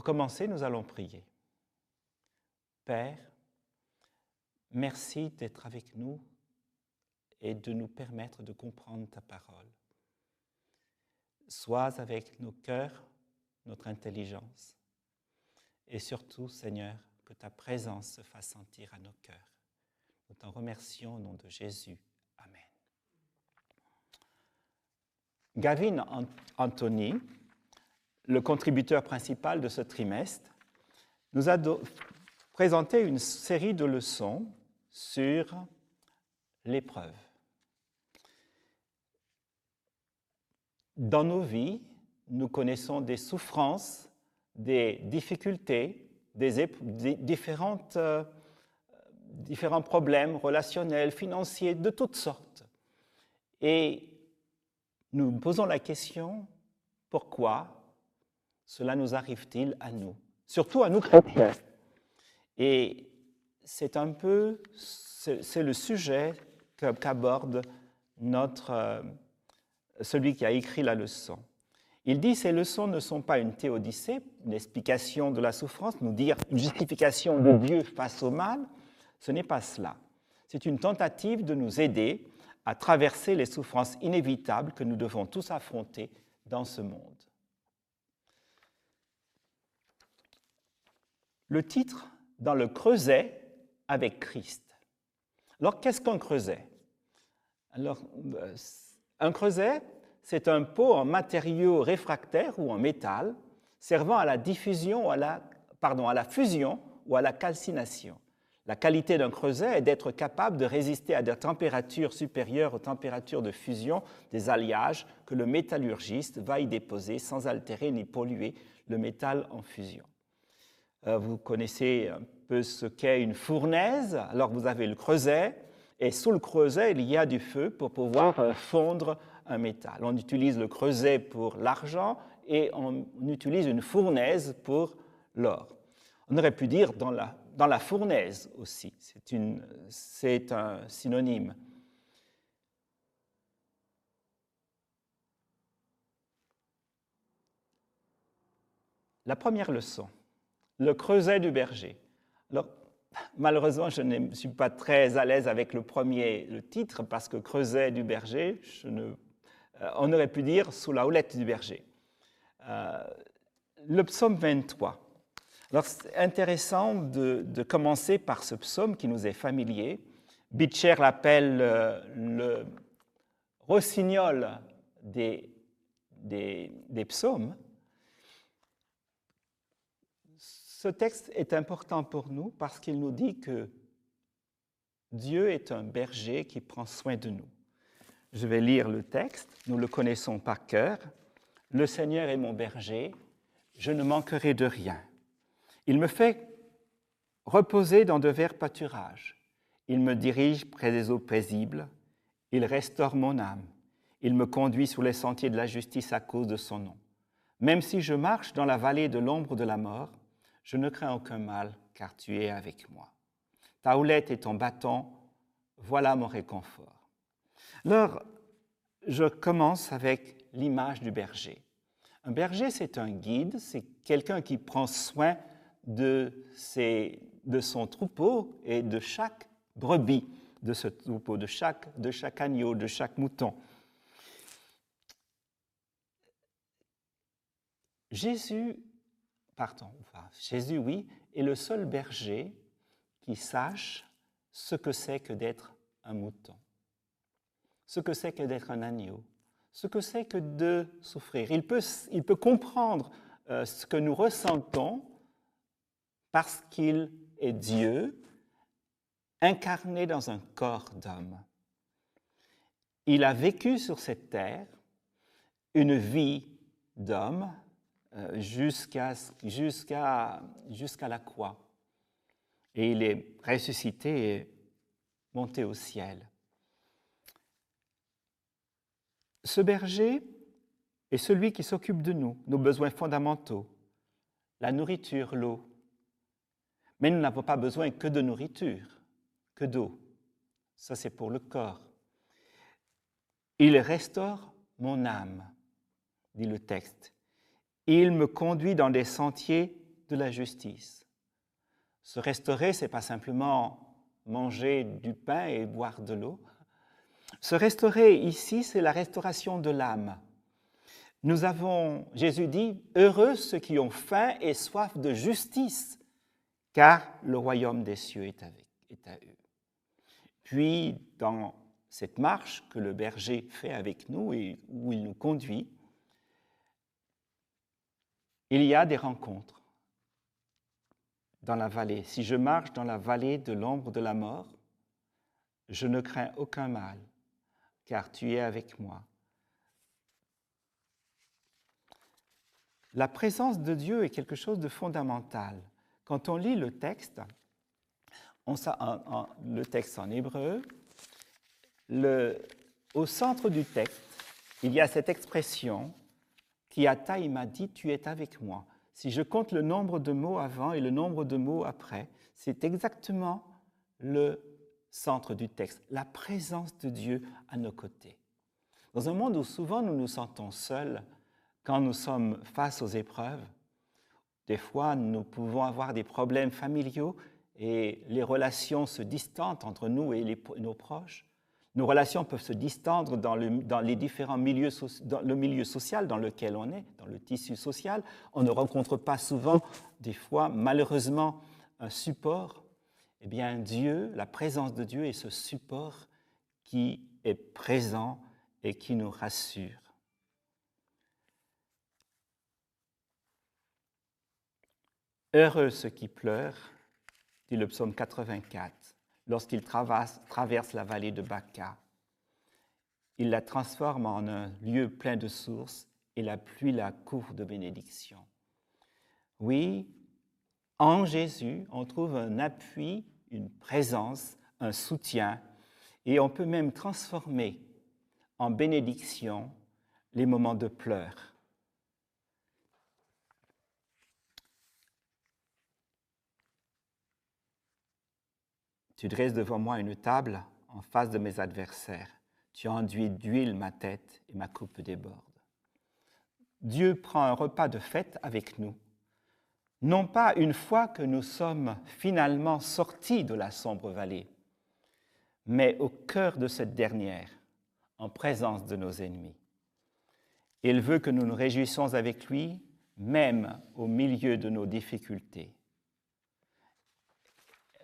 Pour commencer, nous allons prier. Père, merci d'être avec nous et de nous permettre de comprendre ta parole. Sois avec nos cœurs, notre intelligence, et surtout, Seigneur, que ta présence se fasse sentir à nos cœurs. Nous t'en remercions au nom de Jésus. Amen. Gavin Anthony, le contributeur principal de ce trimestre, nous a présenté une série de leçons sur l'épreuve. Dans nos vies, nous connaissons des souffrances, des difficultés, différents problèmes relationnels, financiers, de toutes sortes. Et nous nous posons la question, pourquoi cela nous arrive-t-il à nous? Surtout à nous chrétiens. Et c'est le sujet qu'aborde celui qui a écrit la leçon. Il dit, ces leçons ne sont pas une théodicée, une explication de la souffrance, nous dire une justification de Dieu face au mal. Ce n'est pas cela. C'est une tentative de nous aider à traverser les souffrances inévitables que nous devons tous affronter dans ce monde. Le titre, dans le creuset avec Christ. Alors, qu'est-ce qu'un creuset? Alors, un creuset, c'est un pot en matériau réfractaire ou en métal servant à la diffusion, à la fusion ou à la calcination. La qualité d'un creuset est d'être capable de résister à des températures supérieures aux températures de fusion des alliages que le métallurgiste va y déposer sans altérer ni polluer le métal en fusion. Vous connaissez un peu ce qu'est une fournaise. Alors vous avez le creuset et sous le creuset, il y a du feu pour pouvoir fondre un métal. On utilise le creuset pour l'argent et on utilise une fournaise pour l'or. On aurait pu dire dans la fournaise aussi, c'est un synonyme. La première leçon, le creuset du berger. Alors, malheureusement, je ne suis pas très à l'aise avec le titre, parce que creuset du berger, on aurait pu dire sous la houlette du berger. Le psaume 23. Alors, c'est intéressant de commencer par ce psaume qui nous est familier. Beecher l'appelle le rossignol des psaumes. Ce texte est important pour nous parce qu'il nous dit que Dieu est un berger qui prend soin de nous. Je vais lire le texte, nous le connaissons par cœur. « Le Seigneur est mon berger, je ne manquerai de rien. Il me fait reposer dans de verts pâturages. Il me dirige près des eaux paisibles. Il restaure mon âme. Il me conduit sur les sentiers de la justice à cause de son nom. Même si je marche dans la vallée de l'ombre de la mort, je ne crains aucun mal, car tu es avec moi. Ta houlette et ton bâton, voilà mon réconfort. » Alors, je commence avec l'image du berger. Un berger, c'est un guide, c'est quelqu'un qui prend soin de son troupeau et de chaque brebis de ce troupeau, de chaque agneau, de chaque mouton. Jésus, oui, est le seul berger qui sache ce que c'est que d'être un mouton, ce que c'est que d'être un agneau, ce que c'est que de souffrir. Il peut comprendre ce que nous ressentons parce qu'il est Dieu, incarné dans un corps d'homme. Il a vécu sur cette terre une vie d'homme jusqu'à la croix. Et il est ressuscité et monté au ciel. Ce berger est celui qui s'occupe de nous, nos besoins fondamentaux, la nourriture, l'eau. Mais nous n'avons pas besoin que de nourriture, que d'eau. Ça, c'est pour le corps. Il restaure mon âme, dit le texte. Il me conduit dans des sentiers de la justice. Se restaurer, ce n'est pas simplement manger du pain et boire de l'eau. Se restaurer ici, c'est la restauration de l'âme. Jésus dit, « Heureux ceux qui ont faim et soif de justice, car le royaume des cieux est à eux. » Puis, dans cette marche que le berger fait avec nous et où il nous conduit, il y a des rencontres dans la vallée. Si je marche dans la vallée de l'ombre de la mort, je ne crains aucun mal, car tu es avec moi. La présence de Dieu est quelque chose de fondamental. Quand on lit le texte en hébreu, au centre du texte, il y a cette expression qui Ata, il m'a dit, tu es avec moi. Si je compte le nombre de mots avant et le nombre de mots après, c'est exactement le centre du texte, la présence de Dieu à nos côtés. Dans un monde où souvent nous nous sentons seuls, quand nous sommes face aux épreuves, des fois nous pouvons avoir des problèmes familiaux et les relations se distendent entre nous et nos proches. Nos relations peuvent se distendre dans les différents milieux, dans le milieu social dans lequel on est, dans le tissu social. On ne rencontre pas souvent, des fois, malheureusement, un support. Eh bien, Dieu, la présence de Dieu est ce support qui est présent et qui nous rassure. Heureux ceux qui pleurent, dit le psaume 84, lorsqu'ils traversent la vallée de Baca. Il la transforme en un lieu plein de sources et la pluie la couvre de bénédictions. Oui, en Jésus, on trouve un appui, une présence, un soutien, et on peut même transformer en bénédiction les moments de pleurs. Tu dresses devant moi une table en face de mes adversaires. Tu enduis d'huile ma tête et ma coupe déborde. Dieu prend un repas de fête avec nous, non pas une fois que nous sommes finalement sortis de la sombre vallée, mais au cœur de cette dernière, en présence de nos ennemis. Il veut que nous nous réjouissions avec lui, même au milieu de nos difficultés.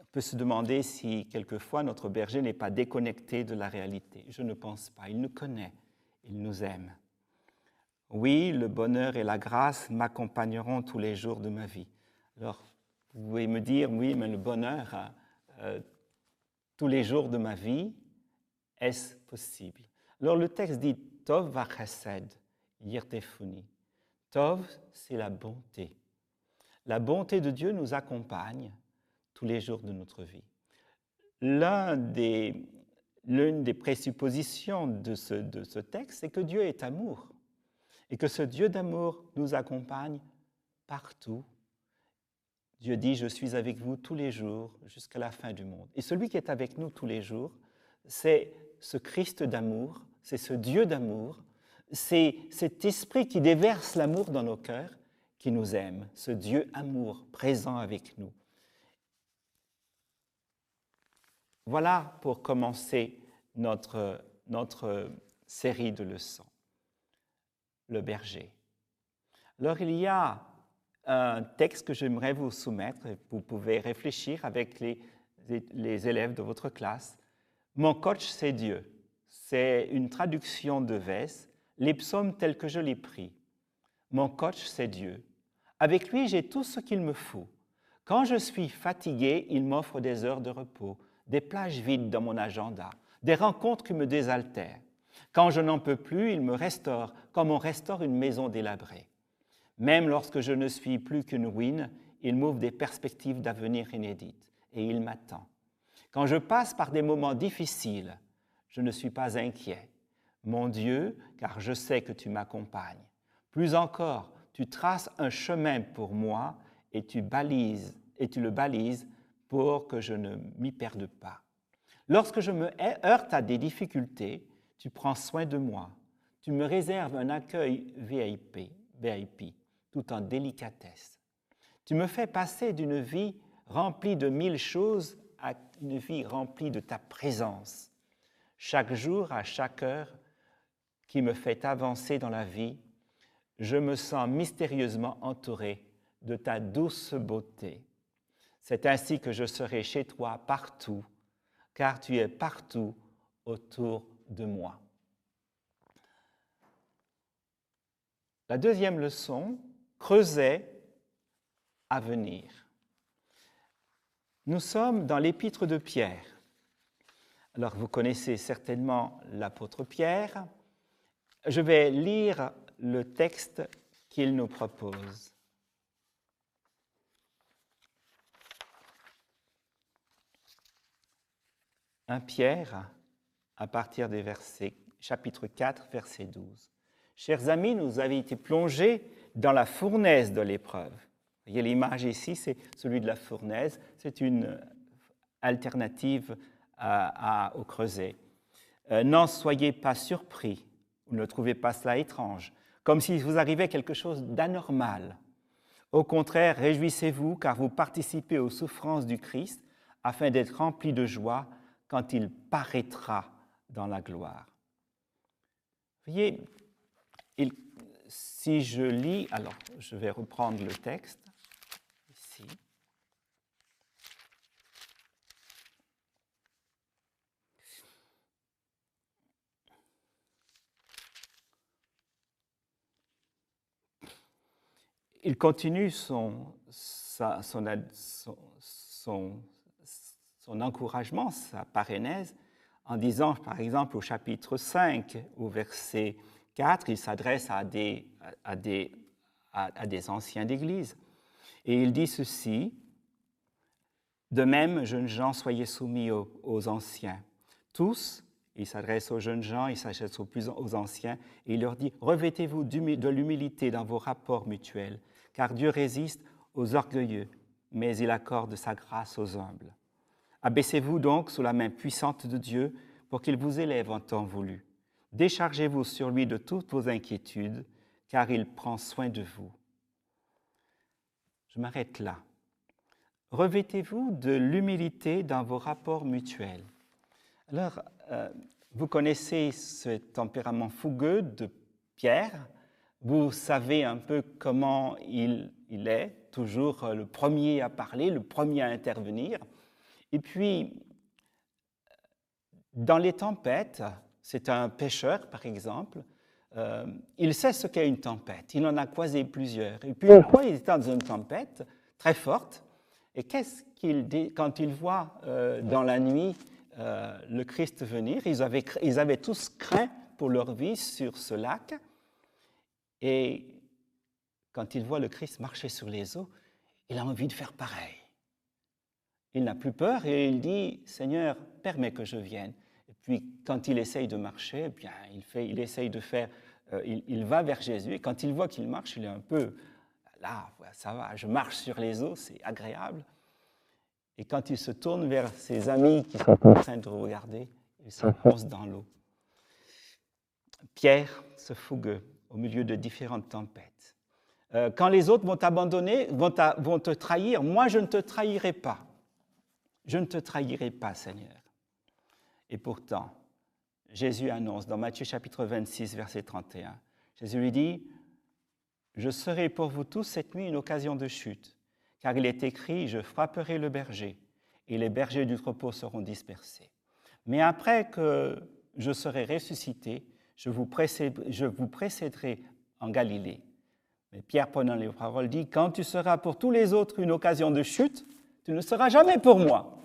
On peut se demander si quelquefois notre berger n'est pas déconnecté de la réalité. Je ne pense pas. Il nous connaît, il nous aime. Oui, le bonheur et la grâce m'accompagneront tous les jours de ma vie. Alors, vous pouvez me dire, oui, mais le bonheur, tous les jours de ma vie, est-ce possible? Alors le texte dit, Tov vachesed yirtefuni. Tov, c'est la bonté. La bonté de Dieu nous accompagne tous les jours de notre vie. L'une des présuppositions de ce texte, c'est que Dieu est amour et que ce Dieu d'amour nous accompagne partout. Dieu dit, je suis avec vous tous les jours jusqu'à la fin du monde. Et celui qui est avec nous tous les jours, c'est ce Christ d'amour, c'est ce Dieu d'amour, c'est cet esprit qui déverse l'amour dans nos cœurs, qui nous aime, ce Dieu amour présent avec nous. Voilà pour commencer notre série de leçons. Le berger. Alors il y a un texte que j'aimerais vous soumettre, et vous pouvez réfléchir avec les élèves de votre classe. Mon coach, c'est Dieu. C'est une traduction de Vess, les psaumes tels que je les pris. Mon coach, c'est Dieu. Avec lui, j'ai tout ce qu'il me faut. Quand je suis fatigué, il m'offre des heures de repos, des plages vides dans mon agenda, des rencontres qui me désaltèrent. Quand je n'en peux plus, il me restaure comme on restaure une maison délabrée. Même lorsque je ne suis plus qu'une ruine, il m'ouvre des perspectives d'avenir inédites et il m'attend. Quand je passe par des moments difficiles, je ne suis pas inquiet. Mon Dieu, car je sais que tu m'accompagnes. Plus encore, tu traces un chemin pour moi et tu le balises pour que je ne m'y perde pas. Lorsque je me heurte à des difficultés, tu prends soin de moi. Tu me réserves un accueil VIP, tout en délicatesse. Tu me fais passer d'une vie remplie de 1000 choses à une vie remplie de ta présence. Chaque jour, à chaque heure, qui me fait avancer dans la vie, je me sens mystérieusement entouré de ta douce beauté. C'est ainsi que je serai chez toi partout, car tu es partout autour de moi. La deuxième leçon, creuset à venir. Nous sommes dans l'épître de Pierre. Alors, vous connaissez certainement l'apôtre Pierre. Je vais lire le texte qu'il nous propose. Un Pierre, à partir des versets, chapitre 4, verset 12. Chers amis, nous avons été plongés dans la fournaise de l'épreuve. Vous voyez l'image ici, c'est celui de la fournaise. C'est une alternative au creuset. N'en soyez pas surpris, vous ne trouvez pas cela étrange, comme si vous arrivait quelque chose d'anormal. Au contraire, réjouissez-vous car vous participez aux souffrances du Christ afin d'être remplis de joie quand il paraîtra dans la gloire. Vous voyez, si je lis, alors je vais reprendre le texte ici. Il continue son encouragement, sa parénèse, en disant, par exemple, au chapitre 5, au verset 4, il s'adresse à des anciens d'Église. Et il dit ceci, « De même, jeunes gens, soyez soumis aux anciens. Tous, il s'adresse aux jeunes gens, il s'adresse aux anciens, et il leur dit, « Revêtez-vous de l'humilité dans vos rapports mutuels, car Dieu résiste aux orgueilleux, mais il accorde sa grâce aux humbles. Abaissez-vous donc sous la main puissante de Dieu pour qu'il vous élève en temps voulu. Déchargez-vous sur lui de toutes vos inquiétudes, car il prend soin de vous. » Je m'arrête là. Revêtez-vous de l'humilité dans vos rapports mutuels. Alors, vous connaissez ce tempérament fougueux de Pierre. Vous savez un peu comment il est, toujours le premier à parler, le premier à intervenir. Et puis, dans les tempêtes, c'est un pêcheur, par exemple, il sait ce qu'est une tempête. Il en a croisé plusieurs. Et puis, une fois, il était dans une tempête très forte. Et qu'est-ce qu'il dit quand il voit dans la nuit le Christ venir? Ils avaient tous craint pour leur vie sur ce lac. Et quand il voit le Christ marcher sur les eaux, il a envie de faire pareil. Il n'a plus peur et il dit, « Seigneur, permets que je vienne. » Et puis, quand il essaye de marcher, eh bien, il va vers Jésus. Et quand il voit qu'il marche, il est un peu, là, ça va, je marche sur les eaux, c'est agréable. Et quand il se tourne vers ses amis qui sont en train de regarder, il s'enfonce dans l'eau. Pierre, ce fougueux, au milieu de différentes tempêtes. Quand les autres vont t'abandonner, vont te trahir, moi je ne te trahirai pas. Je ne te trahirai pas, Seigneur. Et pourtant, Jésus annonce dans Matthieu chapitre 26, verset 31, Jésus lui dit, « Je serai pour vous tous cette nuit une occasion de chute, car il est écrit, je frapperai le berger, et les bergers du troupeau seront dispersés. Mais après que je serai ressuscité, je vous précéderai en Galilée. » Mais Pierre, prenant les paroles, dit, « Quand tu seras pour tous les autres une occasion de chute, tu ne seras jamais pour moi. »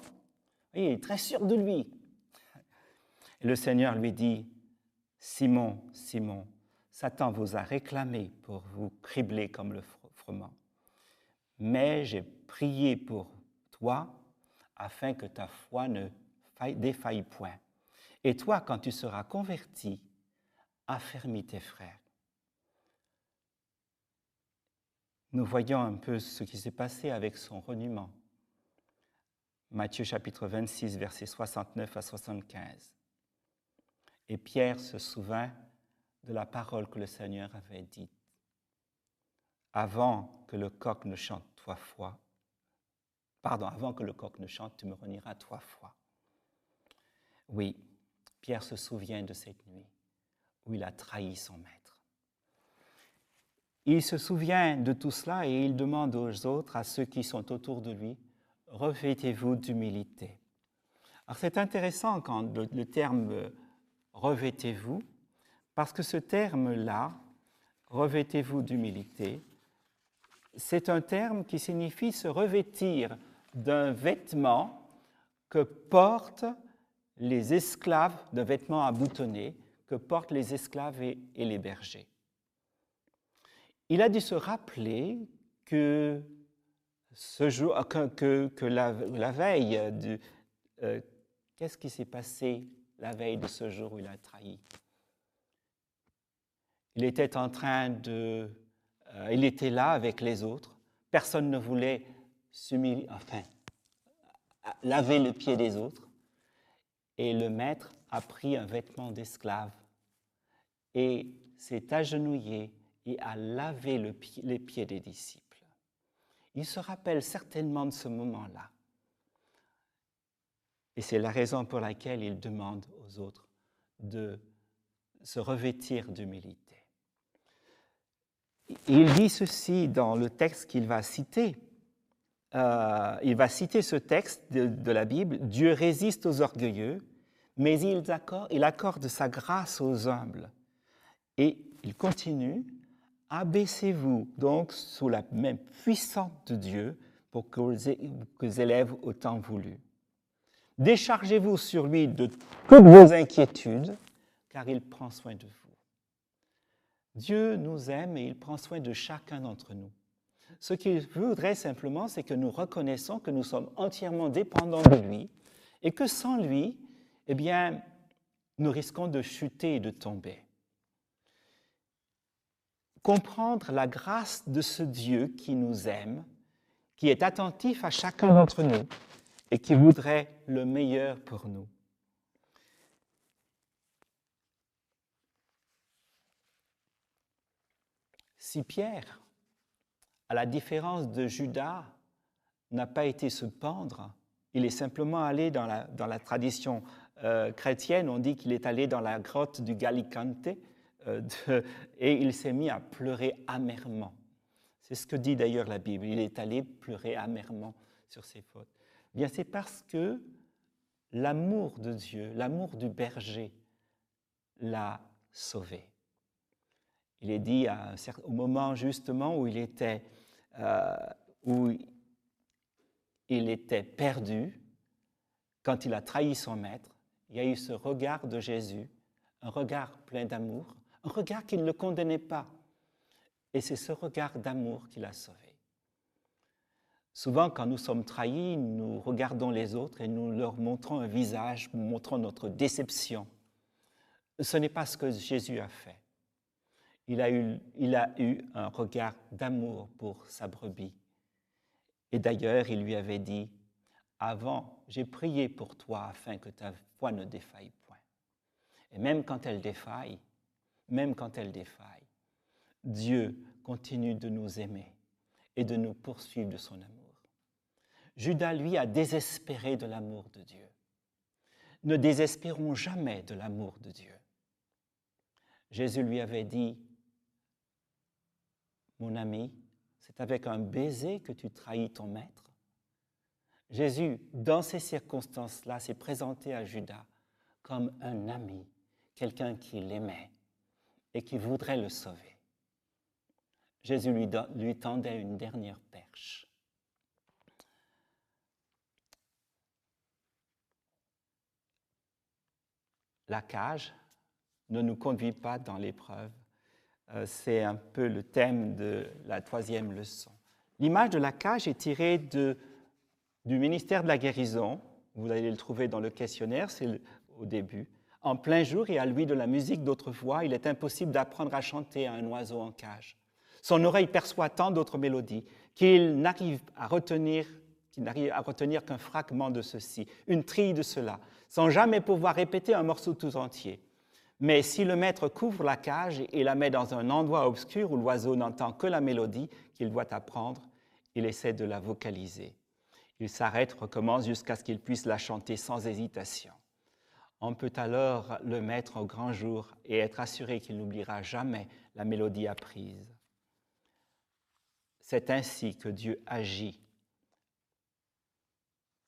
Il est très sûr de lui. Et le Seigneur lui dit, « Simon, Simon, Satan vous a réclamé pour vous cribler comme le froment. Mais j'ai prié pour toi afin que ta foi ne défaille point. Et toi, quand tu seras converti, affermis tes frères. » Nous voyons un peu ce qui s'est passé avec son reniement. Matthieu chapitre 26, versets 69 à 75. Et Pierre se souvint de la parole que le Seigneur avait dite. avant que le coq ne chante 3 fois. Pardon, avant que le coq ne chante, tu me renieras 3 fois. Oui, Pierre se souvient de cette nuit où il a trahi son maître. Il se souvient de tout cela et il demande aux autres, à ceux qui sont autour de lui, « Revêtez-vous d'humilité ». Alors c'est intéressant quand le terme « revêtez-vous », parce que ce terme-là, « revêtez-vous d'humilité », c'est un terme qui signifie se revêtir d'un vêtement que portent les esclaves, d'un vêtement aboutonné que portent les esclaves et les bergers. Il a dû se rappeler que ce jour, que la veille, qu'est-ce qui s'est passé la veille de ce jour où il a trahi? Il était en train de... il était là avec les autres. Personne ne voulait laver le pied des autres. Et le maître a pris un vêtement d'esclave et s'est agenouillé et a lavé les pieds des disciples. Il se rappelle certainement de ce moment-là. Et c'est la raison pour laquelle il demande aux autres de se revêtir d'humilité. Il dit ceci dans le texte qu'il va citer. Il va citer ce texte de la Bible. « Dieu résiste aux orgueilleux, mais il accorde sa grâce aux humbles. » Et il continue. « Abaissez-vous donc sous la main puissante de Dieu pour que vous élève au temps voulu. Déchargez-vous sur lui de toutes vos inquiétudes, car il prend soin de vous. » Dieu nous aime et il prend soin de chacun d'entre nous. Ce qu'il voudrait simplement, c'est que nous reconnaissons que nous sommes entièrement dépendants de lui et que sans lui, eh bien, nous risquons de chuter et de tomber. Comprendre la grâce de ce Dieu qui nous aime, qui est attentif à chacun d'entre nous et qui voudrait le meilleur pour nous. Si Pierre, à la différence de Judas, n'a pas été se pendre, il est simplement allé dans la tradition chrétienne, on dit qu'il est allé dans la grotte du Gallicante et il s'est mis à pleurer amèrement. C'est ce que dit d'ailleurs la Bible, il est allé pleurer amèrement sur ses fautes. Bien, c'est parce que l'amour de Dieu, l'amour du berger l'a sauvé. Il est dit au moment justement où il était perdu, quand il a trahi son maître, il y a eu ce regard de Jésus, un regard plein d'amour, un regard qui ne le condamnait pas. Et c'est ce regard d'amour qui l'a sauvé. Souvent, quand nous sommes trahis, nous regardons les autres et nous leur montrons un visage, nous montrons notre déception. Ce n'est pas ce que Jésus a fait. Il a eu un regard d'amour pour sa brebis. Et d'ailleurs, il lui avait dit, « Avant, j'ai prié pour toi afin que ta foi ne défaille point. » Et même quand elle défaille, Dieu continue de nous aimer et de nous poursuivre de son amour. Judas, lui, a désespéré de l'amour de Dieu. Ne désespérons jamais de l'amour de Dieu. Jésus lui avait dit, « Mon ami, c'est avec un baiser que tu trahis ton maître. » Jésus, dans ces circonstances-là, s'est présenté à Judas comme un ami, quelqu'un qui l'aimait et qui voudrait le sauver. Jésus lui tendait une dernière perche. La cage ne nous conduit pas dans l'épreuve. C'est un peu le thème de la 3e leçon. L'image de la cage est tirée du ministère de la guérison. Vous allez le trouver dans le questionnaire, c'est au début. En plein jour et à lui de la musique d'autrefois, il est impossible d'apprendre à chanter à un oiseau en cage. Son oreille perçoit tant d'autres mélodies qu'il n'arrive à retenir qu'un fragment de ceci, une trille de cela, sans jamais pouvoir répéter un morceau tout entier. Mais si le maître couvre la cage et la met dans un endroit obscur où l'oiseau n'entend que la mélodie qu'il doit apprendre, il essaie de la vocaliser. Il s'arrête, recommence jusqu'à ce qu'il puisse la chanter sans hésitation. On peut alors le mettre au grand jour et être assuré qu'il n'oubliera jamais la mélodie apprise. C'est ainsi que Dieu agit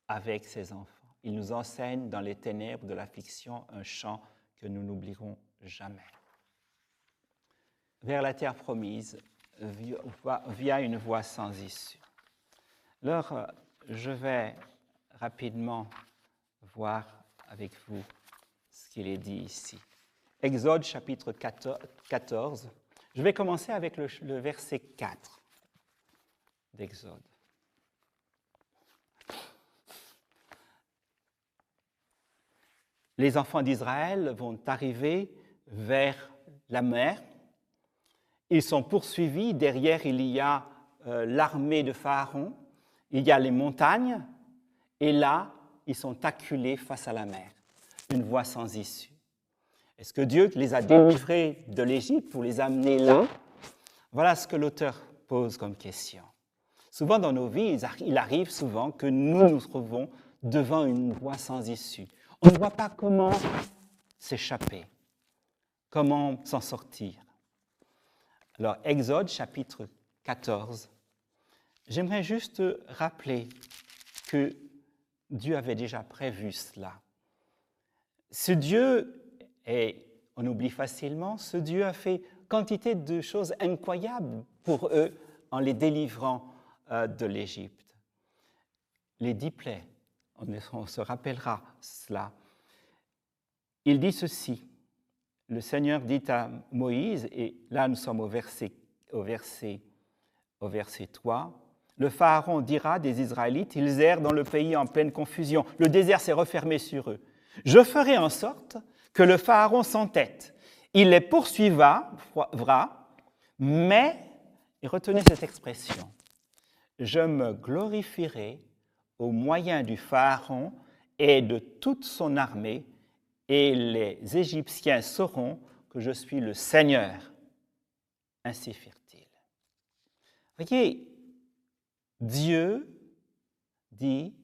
avec ses enfants. Il nous enseigne dans les ténèbres de l'affliction un chant que nous n'oublierons jamais. Vers la terre promise, via une voie sans issue. Alors, je vais rapidement voir avec vous ce qu'il est dit ici. Exode chapitre 14. Je vais commencer avec le verset 4 d'Exode. Les enfants d'Israël vont arriver vers la mer. Ils sont poursuivis. Derrière, il y a l'armée de Pharaon. Il y a les montagnes. Et là, ils sont acculés face à la mer. Une voie sans issue. Est-ce que Dieu les a délivrés de l'Égypte pour les amener là? Voilà ce que l'auteur pose comme question. Souvent dans nos vies, il arrive souvent que nous nous trouvons devant une voie sans issue. On ne voit pas comment s'échapper, comment s'en sortir. Alors, Exode, chapitre 14, j'aimerais juste rappeler que Dieu avait déjà prévu cela. Ce Dieu, et on oublie facilement, ce Dieu a fait quantité de choses incroyables pour eux en les délivrant de l'Égypte. Les 10 plaies. On se rappellera cela. Il dit ceci. Le Seigneur dit à Moïse, et là nous sommes au verset 3, le Pharaon dira des Israélites, ils errent dans le pays en pleine confusion, le désert s'est refermé sur eux. Je ferai en sorte que le Pharaon s'entête. Il les poursuivra, mais, et retenez cette expression, je me glorifierai au moyen du Pharaon et de toute son armée, et les Égyptiens sauront que je suis le Seigneur. Ainsi firent-ils. Voyez, Dieu dit,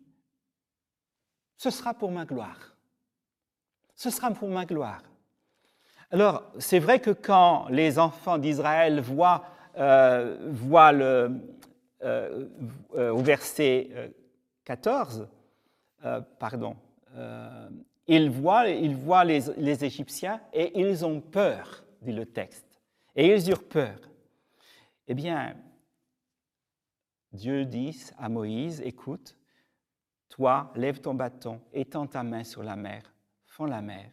ce sera pour ma gloire. Ce sera pour ma gloire. Alors, c'est vrai que quand les enfants d'Israël voient au verset 14, ils voient les Égyptiens et ils ont peur, dit le texte. Et ils eurent peur. Eh bien, Dieu dit à Moïse, écoute, toi, lève ton bâton, étends ta main sur la mer, fends la mer.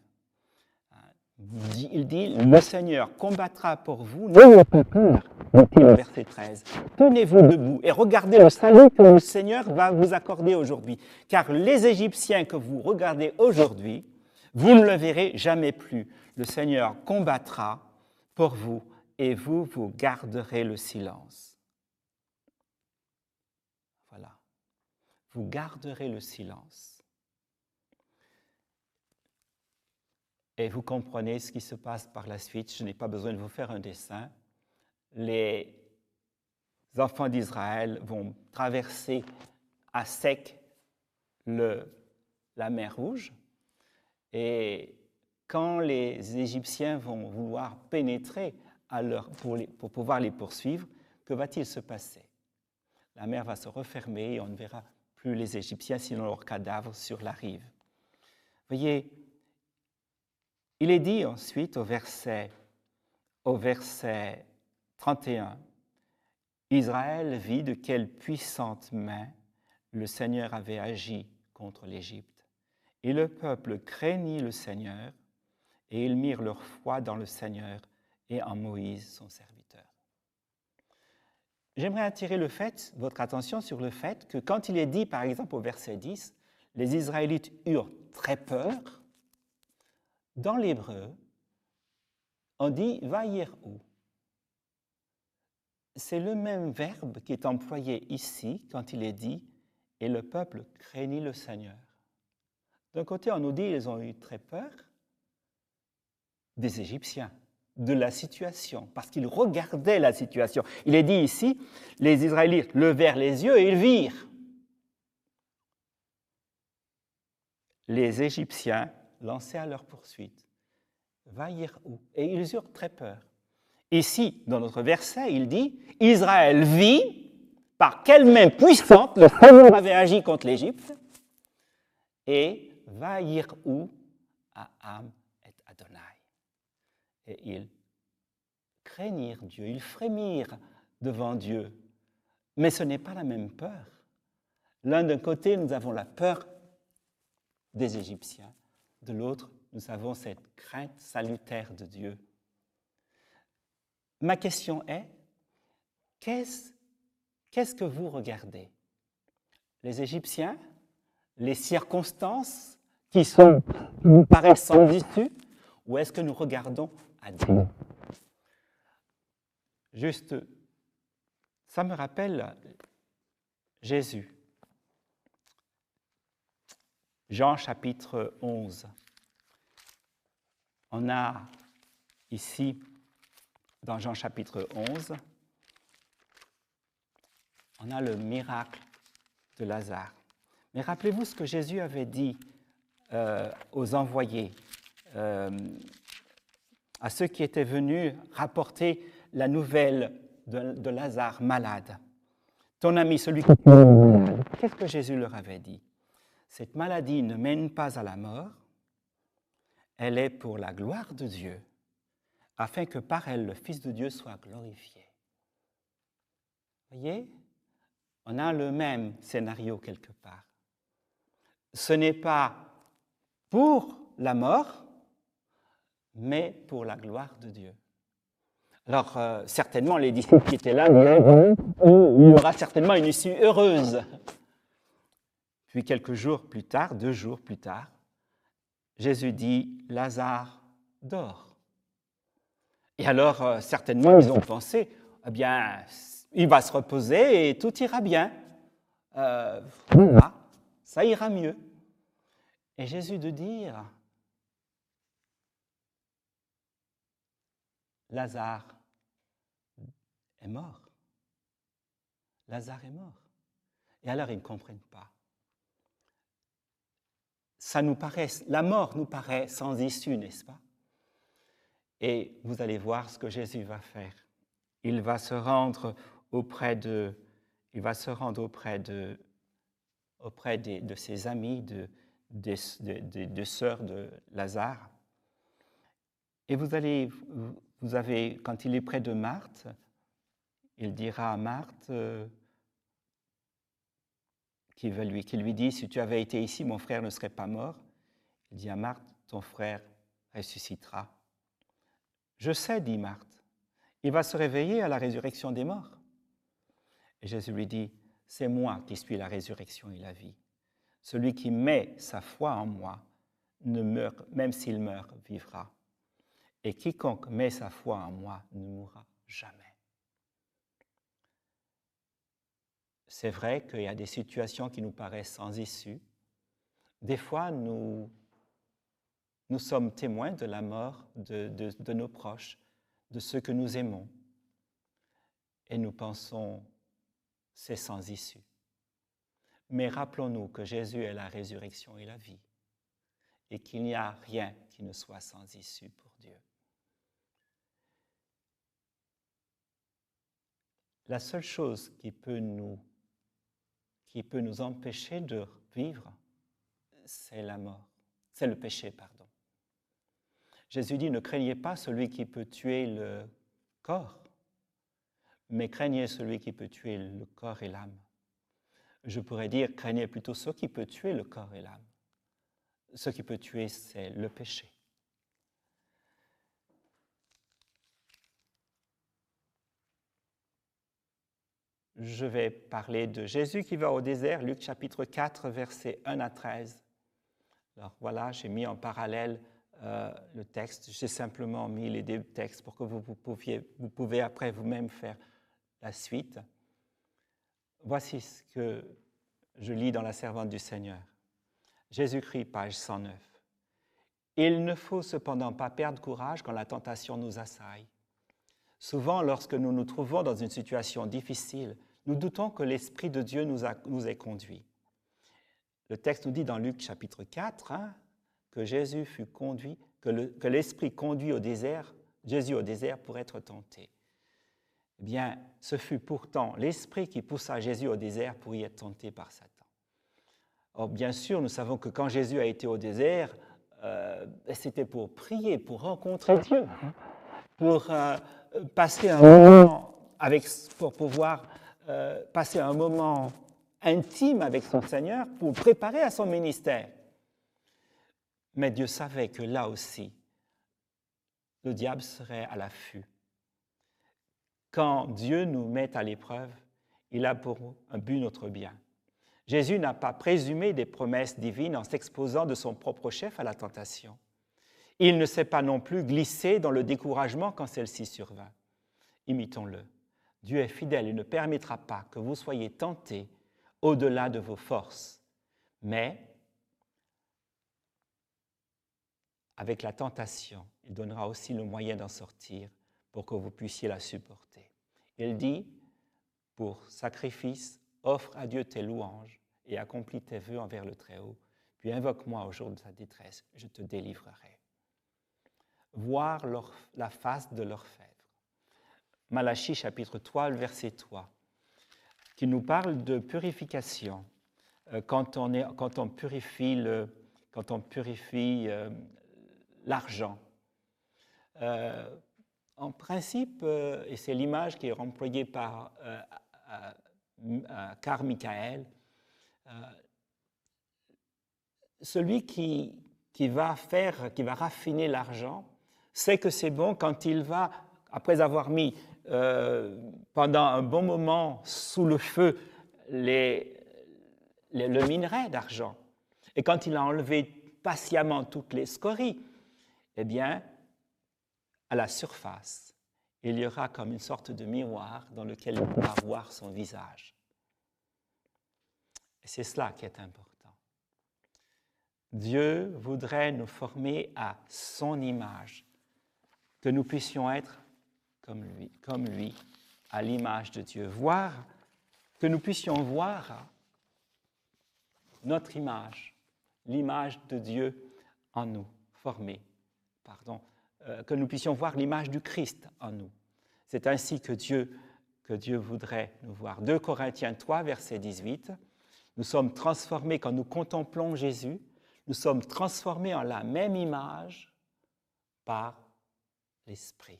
Il dit, le Seigneur combattra pour vous, n'ayez pas peur, dit-il au verset 13. Tenez-vous debout et regardez le salut que le Seigneur va vous accorder aujourd'hui. Car les Égyptiens que vous regardez aujourd'hui, vous ne le verrez jamais plus. Le Seigneur combattra pour vous et vous garderez le silence. Voilà. Vous garderez le silence. Et vous comprenez ce qui se passe par la suite. Je n'ai pas besoin de vous faire un dessin. Les enfants d'Israël vont traverser à sec la mer Rouge. Et quand les Égyptiens vont vouloir pénétrer pour pouvoir les poursuivre, que va-t-il se passer? La mer va se refermer et on ne verra plus les Égyptiens, sinon leurs cadavres sur la rive. Voyez, il est dit ensuite au verset 31, Israël vit de quelle puissante main le Seigneur avait agi contre l'Égypte. Et le peuple craignit le Seigneur, et ils mirent leur foi dans le Seigneur et en Moïse, son serviteur. J'aimerais attirer votre attention sur le fait que quand il est dit, par exemple, au verset 10, les Israélites eurent très peur, dans l'hébreu, on dit « vayir'u ». C'est le même verbe qui est employé ici quand il est dit « et le peuple craignit le Seigneur ». D'un côté, on nous dit « ils ont eu très peur ». des Égyptiens, de la situation, parce qu'ils regardaient la situation. Il est dit ici, les Israélites levèrent les yeux et ils virent. Les Égyptiens lancés à leur poursuite. Va ir où? Et ils eurent très peur. Ici, dans notre verset, il dit, Israël vit par quelle main puissante le Seigneur avait agi contre l'Égypte, et va ir où? À Am et Adonai. Et ils craignirent Dieu, ils frémirent devant Dieu. Mais ce n'est pas la même peur. L'un d'un côté, nous avons la peur des Égyptiens. De l'autre, nous avons cette crainte salutaire de Dieu. Ma question est, qu'est-ce que vous regardez? Les Égyptiens? Les circonstances qui nous paraissent sans issue? Ou est-ce que nous regardons à Dieu? Juste, ça me rappelle Jésus. Jean chapitre 11. On a ici, dans Jean chapitre 11, on a le miracle de Lazare. Mais rappelez-vous ce que Jésus avait dit aux envoyés, à ceux qui étaient venus rapporter la nouvelle de Lazare malade. Ton ami, celui qui est malade. Qu'est-ce que Jésus leur avait dit? Cette maladie ne mène pas à la mort, elle est pour la gloire de Dieu, afin que par elle le Fils de Dieu soit glorifié. Voyez, on a le même scénario quelque part. Ce n'est pas pour la mort, mais pour la gloire de Dieu. Alors, certainement, les disciples qui étaient là, il y aura certainement une issue heureuse. Puis quelques jours plus tard, 2 jours plus tard, Jésus dit, Lazare dort. Et alors, certainement, ils ont pensé, eh bien, il va se reposer et tout ira bien. Voilà, ça ira mieux. Et Jésus de dire, Lazare est mort. Lazare est mort. Et alors, ils ne comprennent pas. La mort nous paraît sans issue, n'est-ce pas? Et vous allez voir ce que Jésus va faire. Il va se rendre auprès de ses amis, de sœurs de Lazare. Et vous avez, quand il est près de Marthe, il dira à Marthe, qui lui dit, si tu avais été ici, mon frère ne serait pas mort. Il dit à Marthe, ton frère ressuscitera. Je sais, dit Marthe, il va se réveiller à la résurrection des morts. Et Jésus lui dit, c'est moi qui suis la résurrection et la vie. Celui qui met sa foi en moi, ne meurt, même s'il meurt, vivra. Et quiconque met sa foi en moi ne mourra jamais. C'est vrai qu'il y a des situations qui nous paraissent sans issue. Des fois, nous sommes témoins de la mort de nos proches, de ceux que nous aimons. Et nous pensons, c'est sans issue. Mais rappelons-nous que Jésus est la résurrection et la vie, et qu'il n'y a rien qui ne soit sans issue pour Dieu. La seule chose qui peut nous empêcher de vivre, c'est la mort, c'est le péché, pardon. Jésus dit, ne craignez pas celui qui peut tuer le corps, mais craignez celui qui peut tuer le corps et l'âme. Je pourrais dire, craignez plutôt ce qui peut tuer le corps et l'âme. Ce qui peut tuer, c'est le péché. Je vais parler de Jésus qui va au désert, Luc chapitre 4, versets 1 à 13. Alors voilà, j'ai mis en parallèle le texte. J'ai simplement mis les deux textes pour que vous pouvez après vous-même faire la suite. Voici ce que je lis dans La Servante du Seigneur. Jésus-Christ, page 109. Il ne faut cependant pas perdre courage quand la tentation nous assaille. Souvent, lorsque nous nous trouvons dans une situation difficile, nous doutons que l'Esprit de Dieu nous ait conduits. Le texte nous dit dans Luc chapitre 4 que Jésus fut conduit, que l'Esprit conduit au désert, Jésus au désert pour être tenté. Eh bien, ce fut pourtant l'Esprit qui poussa Jésus au désert pour y être tenté par Satan. Or, bien sûr, nous savons que quand Jésus a été au désert, c'était pour prier, pour rencontrer Dieu, pour passer un moment pour pouvoir passer un moment intime avec son Seigneur, pour le préparer à son ministère. Mais Dieu savait que là aussi, le diable serait à l'affût. Quand Dieu nous met à l'épreuve, il a pour un but notre bien. Jésus n'a pas présumé des promesses divines en s'exposant de son propre chef à la tentation. Il ne s'est pas non plus glissé dans le découragement quand celle-ci survint. Imitons-le. Dieu est fidèle et ne permettra pas que vous soyez tentés au-delà de vos forces. Mais, avec la tentation, il donnera aussi le moyen d'en sortir pour que vous puissiez la supporter. Il dit, pour sacrifice, offre à Dieu tes louanges et accomplis tes vœux envers le Très-Haut, puis invoque-moi au jour de ta détresse, je te délivrerai. Voir la face de l'orfèvre. Malachie chapitre 3, verset 3, qui nous parle de purification quand on purifie l'argent. En principe, et c'est l'image qui est employée par Karl Michael, celui qui va raffiner l'argent sait que c'est bon quand il va, après avoir mis pendant un bon moment sous le feu le minerai d'argent, et quand il a enlevé patiemment toutes les scories, eh bien, à la surface, il y aura comme une sorte de miroir dans lequel il pourra voir son visage. Et c'est cela qui est important. Dieu voudrait nous former à son image, que nous puissions être comme lui, à l'image de Dieu. Que nous puissions voir notre image, l'image de Dieu en nous, que nous puissions voir l'image du Christ en nous. C'est ainsi que Dieu voudrait nous voir. 2 Corinthiens 3, verset 18, nous sommes transformés quand nous contemplons Jésus, nous sommes transformés en la même image par l'Esprit.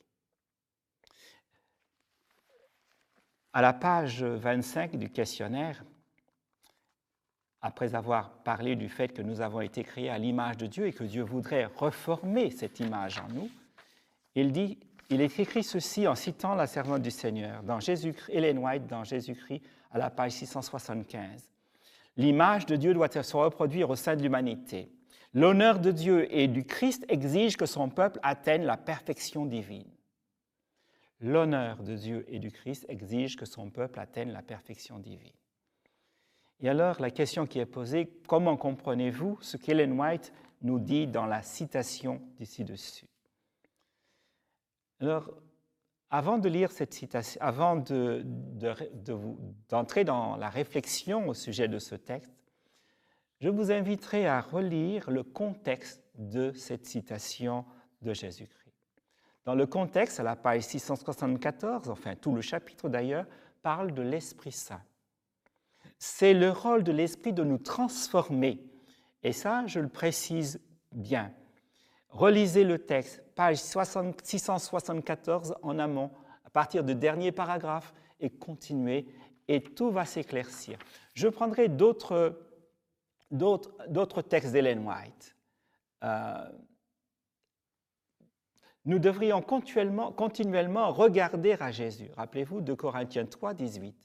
À la page 25 du questionnaire, après avoir parlé du fait que nous avons été créés à l'image de Dieu et que Dieu voudrait reformer cette image en nous, il est écrit ceci en citant la servante du Seigneur, dans Ellen White, dans Jésus-Christ, à la page 675. L'image de Dieu doit se reproduire au sein de l'humanité. L'honneur de Dieu et du Christ exige que son peuple atteigne la perfection divine. L'honneur de Dieu et du Christ exige que son peuple atteigne la perfection divine. Et alors, la question qui est posée, comment comprenez-vous ce qu'Ellen White nous dit dans la citation d'ici-dessus? Alors, avant de lire cette citation, avant d'entrer dans la réflexion au sujet de ce texte, je vous inviterai à relire le contexte de cette citation de Jésus-Christ. Dans le contexte, à la page 674, enfin tout le chapitre d'ailleurs, parle de l'Esprit Saint. C'est le rôle de l'Esprit de nous transformer. Et ça, je le précise bien. Relisez le texte, page 674 en amont, à partir du dernier paragraphe, et continuez, et tout va s'éclaircir. Je prendrai d'autres textes d'Ellen White. Nous devrions continuellement regarder à Jésus. Rappelez-vous de Corinthiens 3, 18.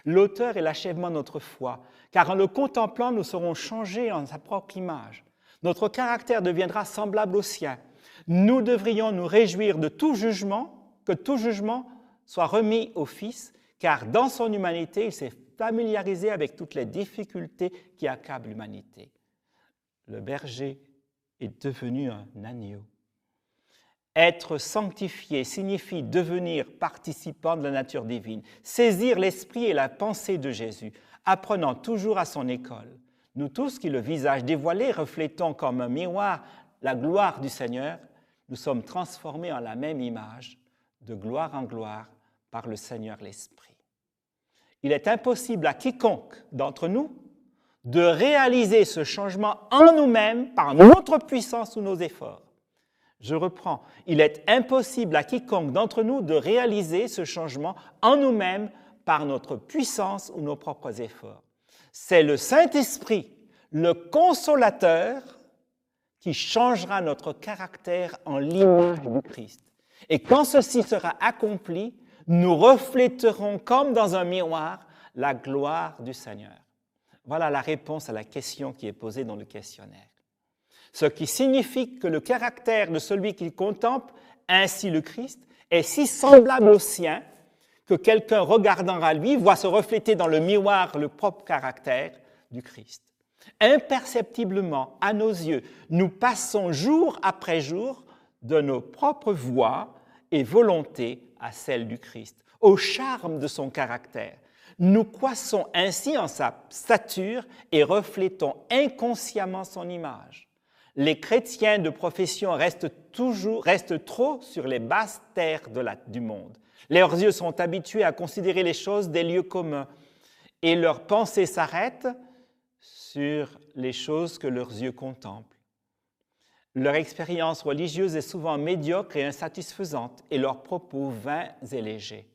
L'auteur et l'achèvement de notre foi, car en le contemplant, nous serons changés en sa propre image. Notre caractère deviendra semblable au sien. Nous devrions nous réjouir de tout jugement, que tout jugement soit remis au Fils, car dans son humanité, il s'est familiarisé avec toutes les difficultés qui accablent l'humanité. Le berger est devenu un agneau. Être sanctifié signifie devenir participant de la nature divine, saisir l'esprit et la pensée de Jésus, apprenant toujours à son école. Nous tous qui le visage dévoilé reflétons comme un miroir la gloire du Seigneur, nous sommes transformés en la même image, de gloire en gloire, par le Seigneur l'Esprit. Il est impossible à quiconque d'entre nous de réaliser ce changement en nous-mêmes par notre puissance ou nos efforts. Je reprends. Il est impossible à quiconque d'entre nous de réaliser ce changement en nous-mêmes par notre puissance ou nos propres efforts. C'est le Saint-Esprit, le consolateur, qui changera notre caractère en l'image du Christ. Et quand ceci sera accompli, nous refléterons comme dans un miroir la gloire du Seigneur. Voilà la réponse à la question qui est posée dans le questionnaire. Ce qui signifie que le caractère de celui qui contemple ainsi le Christ est si semblable au sien que quelqu'un regardant à lui voit se refléter dans le miroir le propre caractère du Christ. Imperceptiblement, à nos yeux, nous passons jour après jour de nos propres voies et volontés à celle du Christ, au charme de son caractère. Nous croissons ainsi en sa stature et reflétons inconsciemment son image. Les chrétiens de profession restent trop sur les basses terres du monde. Leurs yeux sont habitués à considérer les choses des lieux communs et leurs pensées s'arrêtent sur les choses que leurs yeux contemplent. Leur expérience religieuse est souvent médiocre et insatisfaisante et leurs propos vains et légers.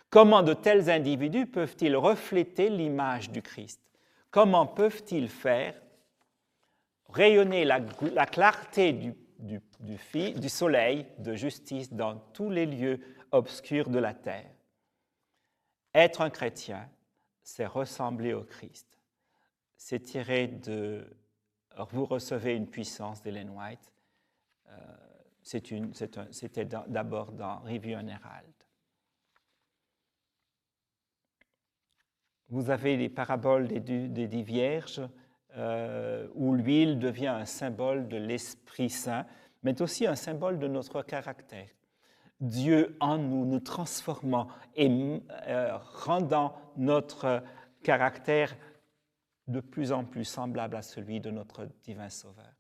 Comment de tels individus peuvent-ils refléter l'image du Christ? Comment peuvent-ils faire rayonner la clarté du soleil de justice dans tous les lieux obscurs de la terre? Être un chrétien, c'est ressembler au Christ. C'est tiré de « Vous recevez une puissance » d'Ellen White. C'était d'abord dans Review and Herald. Vous avez les paraboles des 10 vierges où l'huile devient un symbole de l'Esprit Saint, mais aussi un symbole de notre caractère. Dieu en nous, nous transformant et rendant notre caractère de plus en plus semblable à celui de notre divin Sauveur.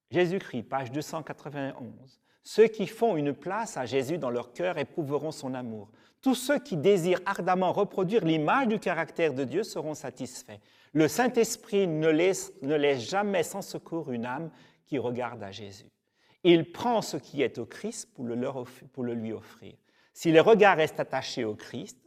Jésus-Christ, page 291. Ceux qui font une place à Jésus dans leur cœur éprouveront son amour. Tous ceux qui désirent ardemment reproduire l'image du caractère de Dieu seront satisfaits. Le Saint-Esprit ne laisse jamais sans secours une âme qui regarde à Jésus. Il prend ce qui est au Christ pour le lui offrir. Si le regard reste attaché au Christ,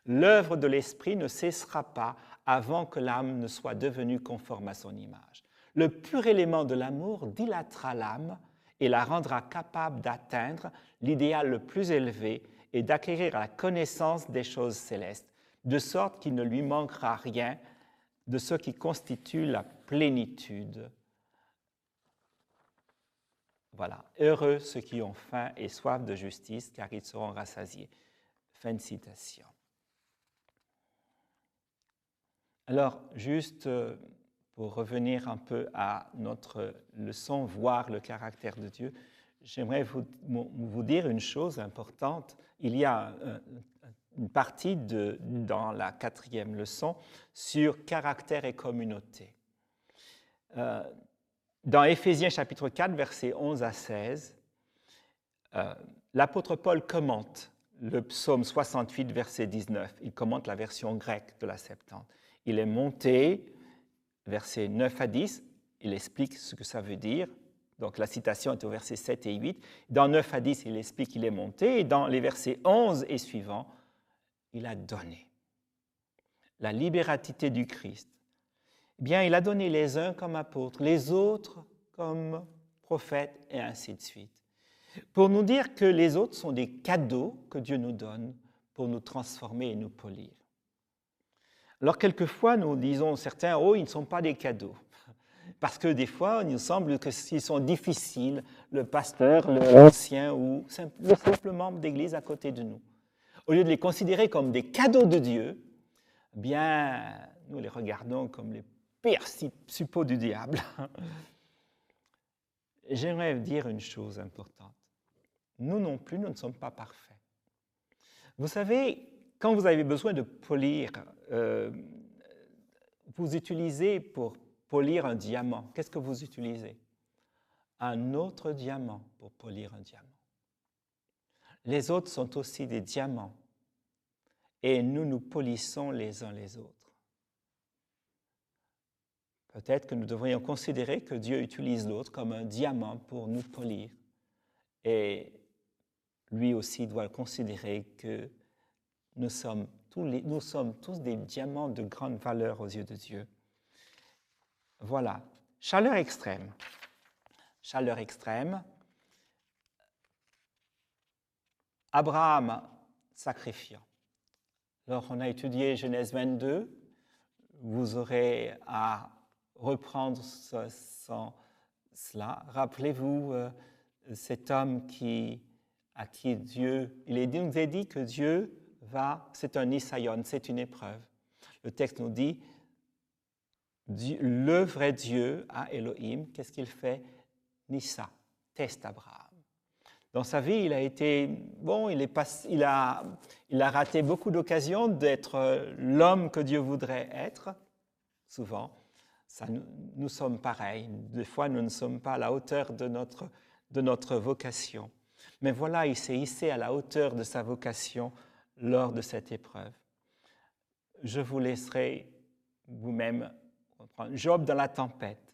l'œuvre de l'Esprit ne cessera pas avant que l'âme ne soit devenue conforme à son image. Le pur élément de l'amour dilatera l'âme et la rendra capable d'atteindre l'idéal le plus élevé et d'acquérir la connaissance des choses célestes, de sorte qu'il ne lui manquera rien de ce qui constitue la plénitude. Voilà. Heureux ceux qui ont faim et soif de justice, car ils seront rassasiés. Fin de citation. Alors, juste pour revenir un peu à notre leçon, voir le caractère de Dieu, j'aimerais vous dire une chose importante. Il y a une partie dans la 4e leçon sur caractère et communauté. Dans Éphésiens chapitre 4, versets 11 à 16, l'apôtre Paul commente le psaume 68, verset 19. Il commente la version grecque de la Septante. Il est monté, versets 9 à 10, il explique ce que ça veut dire. Donc la citation est au verset 7 et 8. Dans 9 à 10, il explique qu'il est monté. Et dans les versets 11 et suivants, il a donné. La libératité du Christ. Eh bien, il a donné les uns comme apôtres, les autres comme prophètes, et ainsi de suite. Pour nous dire que les autres sont des cadeaux que Dieu nous donne pour nous transformer et nous polir. Alors, quelquefois, nous disons certains, ils ne sont pas des cadeaux. Parce que des fois, il nous semble que s'ils sont difficiles, le pasteur, l'ancien ou le simple membre d'église à côté de nous, au lieu de les considérer comme des cadeaux de Dieu, eh bien, nous les regardons comme les pire suppôt du diable. J'aimerais dire une chose importante. Nous non plus, nous ne sommes pas parfaits. Vous savez, quand vous avez besoin de polir, vous utilisez pour polir un diamant, qu'est-ce que vous utilisez? Un autre diamant pour polir un diamant. Les autres sont aussi des diamants et nous nous polissons les uns les autres. Peut-être que nous devrions considérer que Dieu utilise l'autre comme un diamant pour nous polir. Et lui aussi doit considérer que nous sommes tous des diamants de grande valeur aux yeux de Dieu. Voilà, chaleur extrême. Chaleur extrême. Abraham sacrifiant. Alors, on a étudié Genèse 22. Vous aurez à reprendre cela. Rappelez-vous cet homme à qui Dieu, nous a dit que Dieu c'est un Nisayon, c'est une épreuve. Le texte nous dit, le vrai Dieu, Elohim, qu'est-ce qu'il fait? Nissa, teste Abraham. Dans sa vie, il a raté beaucoup d'occasions d'être l'homme que Dieu voudrait être. Souvent, nous sommes pareils. Des fois, nous ne sommes pas à la hauteur de notre vocation. Mais voilà, il s'est hissé à la hauteur de sa vocation lors de cette épreuve. Je vous laisserai vous-même comprendre. Job dans la tempête.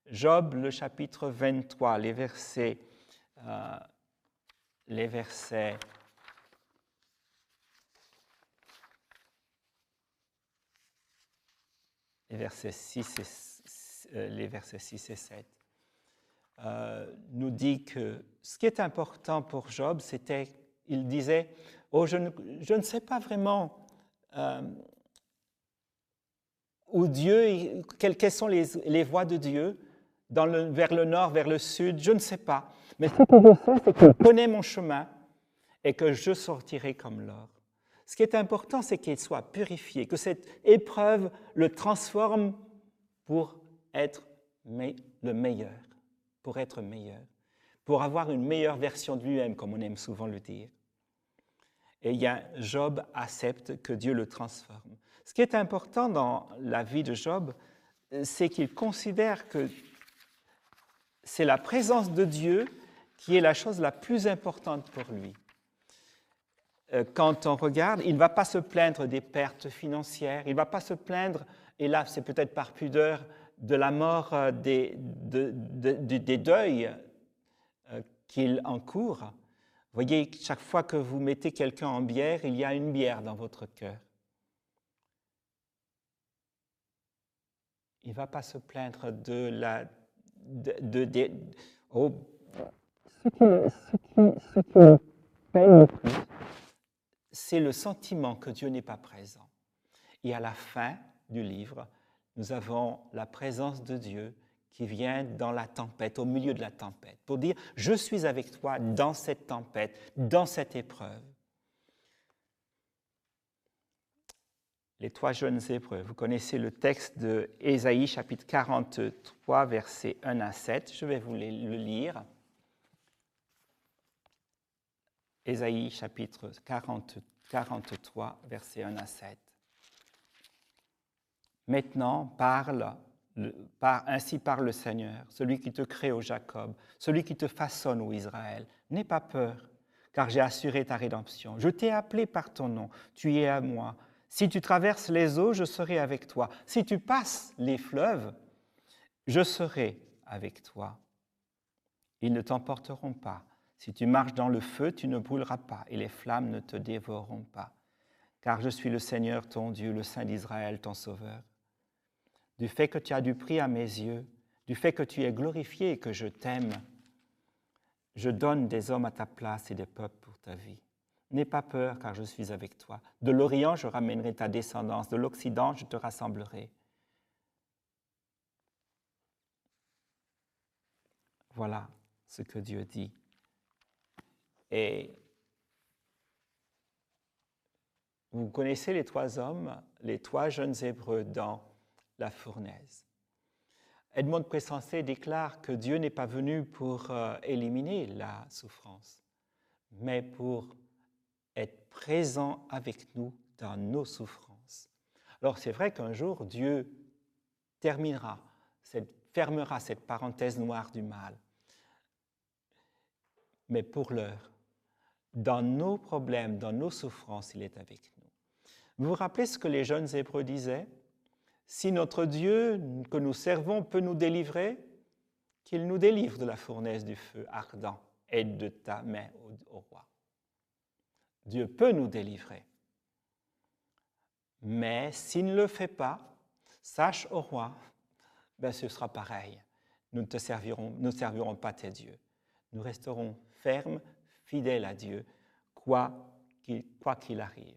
Job, le chapitre 23, les versets 6 et 7, nous dit que ce qui est important pour Job, il disait, « Oh, je ne sais pas vraiment où Dieu, quelles sont les voies de Dieu, vers le nord, vers le sud, je ne sais pas. Mais ce que je sais, c'est qu'il connaît mon chemin et que je sortirai comme l'or. » Ce qui est important, c'est qu'il soit purifié, que cette épreuve le transforme pour être le meilleur, pour avoir une meilleure version de lui-même, comme on aime souvent le dire. Et Job accepte que Dieu le transforme. Ce qui est important dans la vie de Job, c'est qu'il considère que c'est la présence de Dieu qui est la chose la plus importante pour lui. Quand on regarde, il ne va pas se plaindre des pertes financières, il ne va pas se plaindre, et là c'est peut-être par pudeur, de la mort des deuils qu'il encourt. Vous voyez, chaque fois que vous mettez quelqu'un en bière, il y a une bière dans votre cœur. Il ne va pas se plaindre ce qui peine le plus, c'est le sentiment que Dieu n'est pas présent. Et à la fin du livre, nous avons la présence de Dieu qui vient dans la tempête, au milieu de la tempête, pour dire « Je suis avec toi dans cette tempête, dans cette épreuve. » Les 3 jeunes Hébreux, vous connaissez le texte de Ésaïe, chapitre 43, versets 1 à 7. Je vais vous le lire. Ésaïe, chapitre 43, versets 1 à 7. Maintenant, ainsi parle le Seigneur, celui qui te crée, ô Jacob, celui qui te façonne, ô Israël. N'aie pas peur, car j'ai assuré ta rédemption. Je t'ai appelé par ton nom, tu es à moi. Si tu traverses les eaux, je serai avec toi. Si tu passes les fleuves, je serai avec toi. Ils ne t'emporteront pas. Si tu marches dans le feu, tu ne brûleras pas, et les flammes ne te dévoreront pas. Car je suis le Seigneur, ton Dieu, le Saint d'Israël, ton Sauveur. Du fait que tu as du prix à mes yeux, du fait que tu es glorifié et que je t'aime, je donne des hommes à ta place et des peuples pour ta vie. N'aie pas peur, car je suis avec toi. De l'Orient, je ramènerai ta descendance. De l'Occident, je te rassemblerai. Voilà ce que Dieu dit. Et vous connaissez les 3 hommes, les 3 jeunes Hébreux dans la fournaise. Edmond de Pressensé déclare que Dieu n'est pas venu pour éliminer la souffrance, mais pour être présent avec nous dans nos souffrances. Alors c'est vrai qu'un jour, Dieu fermera cette parenthèse noire du mal. Mais pour l'heure, dans nos problèmes, dans nos souffrances, il est avec nous. Vous vous rappelez ce que les jeunes Hébreux disaient? Si notre Dieu que nous servons peut nous délivrer, qu'il nous délivre de la fournaise du feu ardent et de ta main au roi. Dieu peut nous délivrer. Mais s'il ne le fait pas, sache au roi, ce sera pareil. Nous ne servirons pas tes dieux. Nous resterons fermes, fidèles à Dieu, quoi qu'il arrive.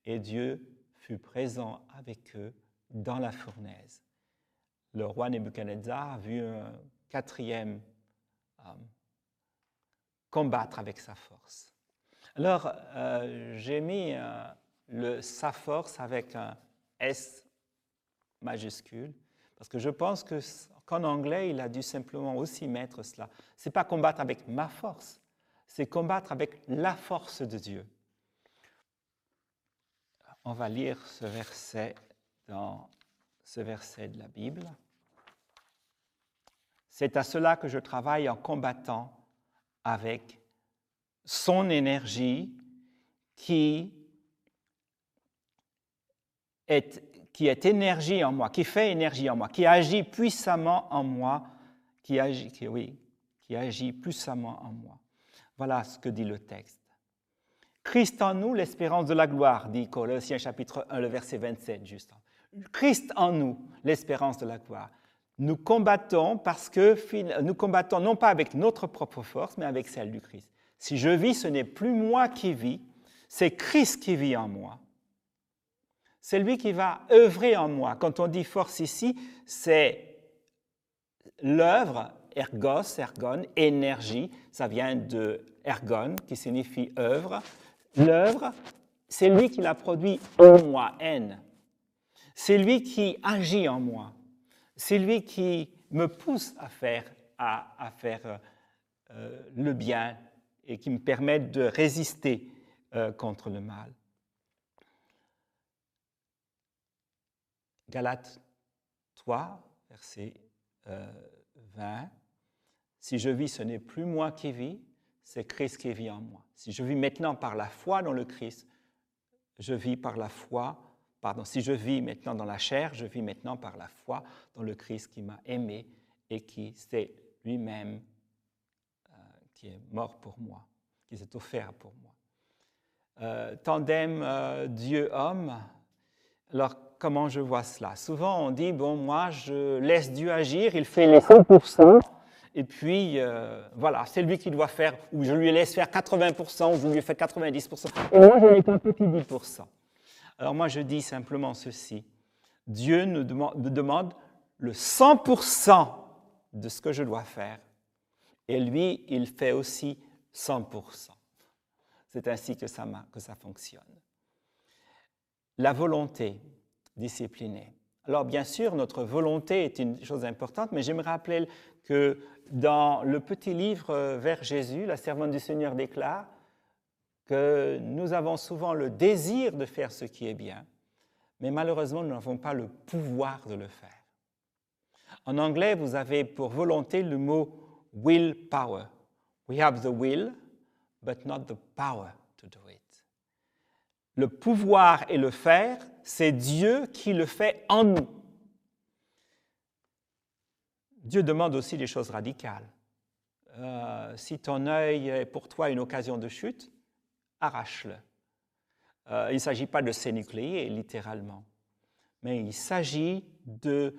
Et Dieu fut présent avec eux dans la fournaise. Le roi Nebuchadnezzar a vu un quatrième combattre avec sa force. Alors, j'ai mis sa force avec un S majuscule, parce que je pense qu'en anglais, il a dû simplement aussi mettre cela. Ce n'est pas combattre avec ma force, c'est combattre avec la force de Dieu. On va lire ce verset dans ce verset de la Bible. C'est à cela que je travaille en combattant avec son énergie qui est énergie en moi, qui fait énergie en moi, qui agit puissamment en moi, qui agit puissamment en moi. Voilà ce que dit le texte. Christ en nous, l'espérance de la gloire, dit Colossiens chapitre 1, le verset 27, juste. Christ en nous, l'espérance de la gloire. Nous combattons nous combattons non pas avec notre propre force, mais avec celle du Christ. Si je vis, ce n'est plus moi qui vis, c'est Christ qui vit en moi. C'est lui qui va œuvrer en moi. Quand on dit force ici, c'est l'œuvre, ergon, énergie, ça vient de ergon, qui signifie œuvre. L'œuvre, c'est lui qui la produit en moi, N. C'est lui qui agit en moi. C'est lui qui me pousse à faire le bien et qui me permet de résister contre le mal. Galates 3, verset 20. Si je vis, ce n'est plus moi qui vis, c'est Christ qui vit en moi. Si je vis maintenant par la foi dans le Christ, je vis par la foi. Si je vis maintenant dans la chair, je vis maintenant par la foi dans le Christ qui m'a aimé et qui s'est lui-même, qui est mort pour moi, qui s'est offert pour moi. Tandem Dieu-homme, alors comment je vois cela? Souvent on dit, moi je laisse Dieu agir, il fait les 100%, et puis voilà, c'est lui qui doit faire, ou je lui laisse faire 80%, ou je lui fais 90%, et moi je n'ai qu'un petit 10%. Alors moi, je dis simplement ceci. Dieu me demande le 100% de ce que je dois faire. Et lui, il fait aussi 100%. C'est ainsi que ça fonctionne. La volonté disciplinée. Alors bien sûr, notre volonté est une chose importante, mais j'aimerais rappeler que dans le petit livre Vers Jésus, la servante du Seigneur déclare que nous avons souvent le désir de faire ce qui est bien, mais malheureusement, nous n'avons pas le pouvoir de le faire. En anglais, vous avez pour volonté le mot willpower. We have the will, but not the power to do it. Le pouvoir et le faire, c'est Dieu qui le fait en nous. Dieu demande aussi des choses radicales. Si ton œil est pour toi une occasion de chute, arrache-le. Il ne s'agit pas de s'énucléer, littéralement, mais il s'agit de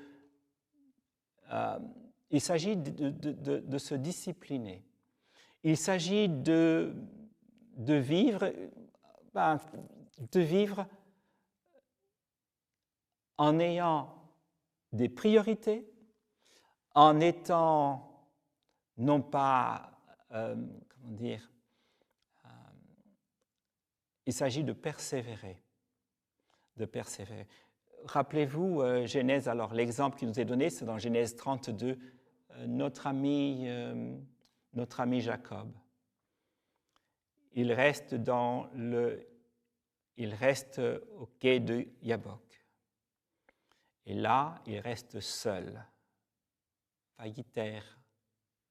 se discipliner. Il s'agit de vivre en ayant des priorités, en étant non pas, il s'agit de persévérer. rappelez-vous, Genèse, alors l'exemple qui nous est donné, c'est dans Genèse 32, notre ami Jacob. Il reste au quai de Yabok. Et là, il reste seul. Vayiter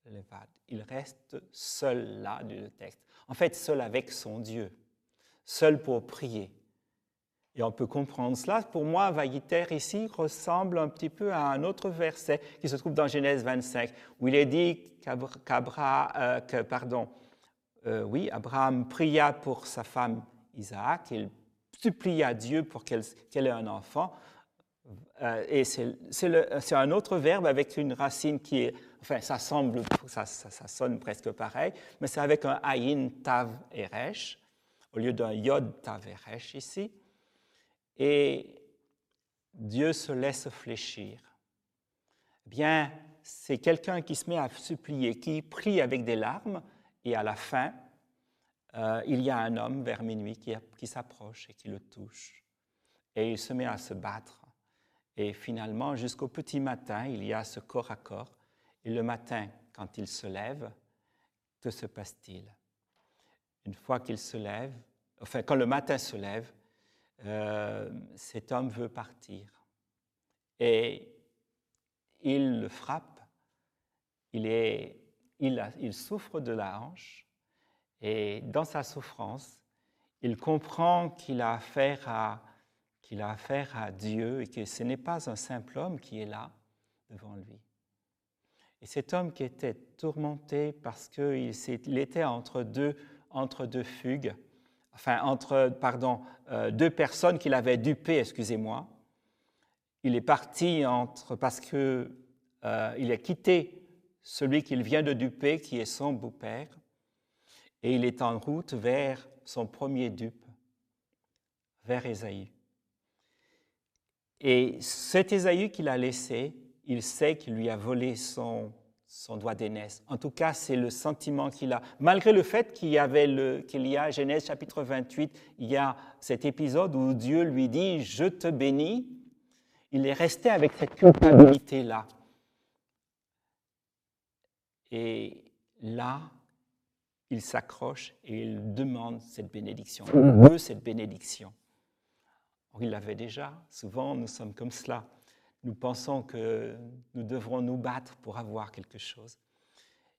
levad. Il reste seul là, dit le texte. En fait, seul avec son Dieu. Seul pour prier. Et on peut comprendre cela. Pour moi, Vayiter ici ressemble un petit peu à un autre verset qui se trouve dans Genèse 25, où il est dit Abraham pria pour sa femme Isaac, il supplia Dieu pour qu'elle ait un enfant. Et c'est un autre verbe avec une racine qui est, enfin, ça sonne presque pareil, mais c'est avec un ayin tav eresh, au lieu d'un yod tav eresh ici. Et Dieu se laisse fléchir. Eh bien, c'est quelqu'un qui se met à supplier, qui prie avec des larmes, et à la fin, il y a un homme vers minuit qui s'approche et qui le touche. Et il se met à se battre. Et finalement, jusqu'au petit matin, il y a ce corps à corps. Et le matin, quand il se lève, que se passe-t-il? Une fois qu'il se lève, enfin, quand le matin se lève, cet homme veut partir. Et il le frappe, il souffre de la hanche, et dans sa souffrance, il comprend qu'il a affaire à Dieu et que ce n'est pas un simple homme qui est là devant lui. Et cet homme qui était tourmenté parce qu'il était entre deux fugues, deux personnes qu'il avait dupées, excusez-moi. Il est parti parce qu'il a quitté celui qu'il vient de duper, qui est son beau-père, et il est en route vers son premier dupe, vers Ésaü. Et cet Ésaü qu'il a laissé, il sait qu'il lui a volé son doigt d'aînesse. En tout cas, c'est le sentiment qu'il a. Malgré le fait qu'il y a Genèse chapitre 28, il y a cet épisode où Dieu lui dit « Je te bénis », il est resté avec cette culpabilité-là. Et là, il s'accroche et il demande cette bénédiction. Il veut cette bénédiction. Il l'avait déjà. Souvent, nous sommes comme cela. Nous pensons que nous devrons nous battre pour avoir quelque chose.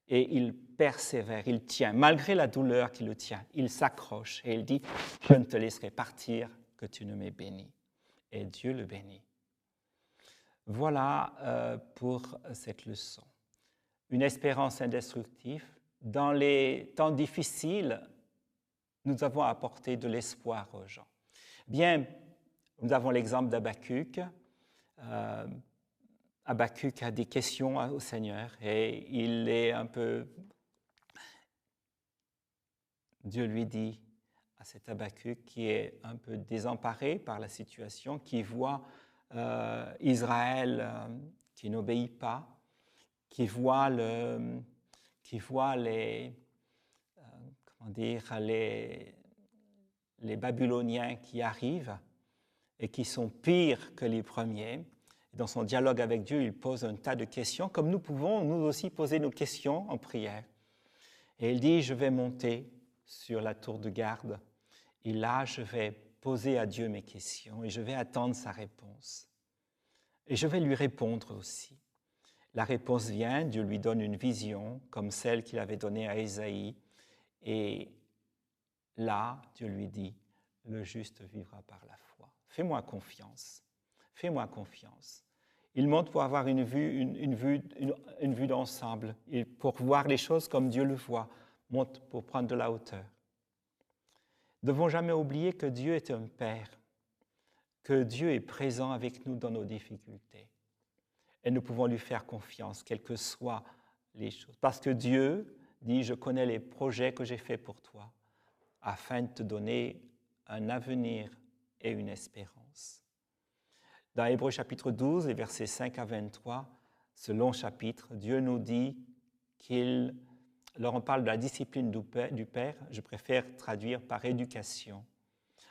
Et il persévère, il tient. Malgré la douleur qui le tient, il s'accroche et il dit « Je ne te laisserai partir que tu ne m'aies béni. » Et Dieu le bénit. Voilà pour cette leçon. Une espérance indestructible. Dans les temps difficiles, nous avons apporté de l'espoir aux gens. Bien, nous avons l'exemple d'Habakkuk. Habakkuk a des questions au Seigneur et il est un peu... Dieu lui dit à cet Habakkuk qui est un peu désemparé par la situation, qui voit Israël qui n'obéit pas, qui voit les Babyloniens qui arrivent et qui sont pires que les premiers. Dans son dialogue avec Dieu, il pose un tas de questions, comme nous pouvons nous aussi poser nos questions en prière. Et il dit, je vais monter sur la tour de garde, et là, je vais poser à Dieu mes questions, et je vais attendre sa réponse. Et je vais lui répondre aussi. La réponse vient, Dieu lui donne une vision, comme celle qu'il avait donnée à Ésaïe, et là, Dieu lui dit, le juste vivra par la foi. Fais-moi confiance. Fais-moi confiance. Il monte pour avoir une vue d'ensemble, et pour voir les choses comme Dieu le voit, monte pour prendre de la hauteur. Ne devons jamais oublier que Dieu est un Père, que Dieu est présent avec nous dans nos difficultés. Et nous pouvons lui faire confiance, quelles que soient les choses. Parce que Dieu dit, je connais les projets que j'ai faits pour toi, afin de te donner un avenir et une espérance. Dans Hébreux chapitre 12, les versets 5 à 23, ce long chapitre, Dieu nous dit alors on parle de la discipline du Père, je préfère traduire par éducation.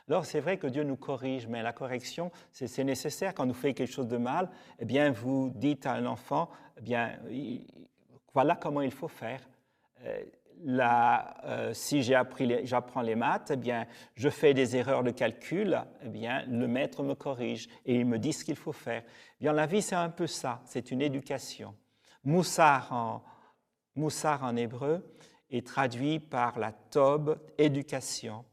Alors, c'est vrai que Dieu nous corrige, mais la correction, c'est nécessaire. Quand nous fait quelque chose de mal, eh bien, vous dites à un enfant, eh bien, voilà comment il faut faire. Si j'apprends les maths, eh bien, je fais des erreurs de calcul, eh bien, le maître me corrige et il me dit ce qu'il faut faire. Eh bien, la vie, c'est un peu ça, c'est une éducation. Moussar en hébreu est traduit par la tob, éducation.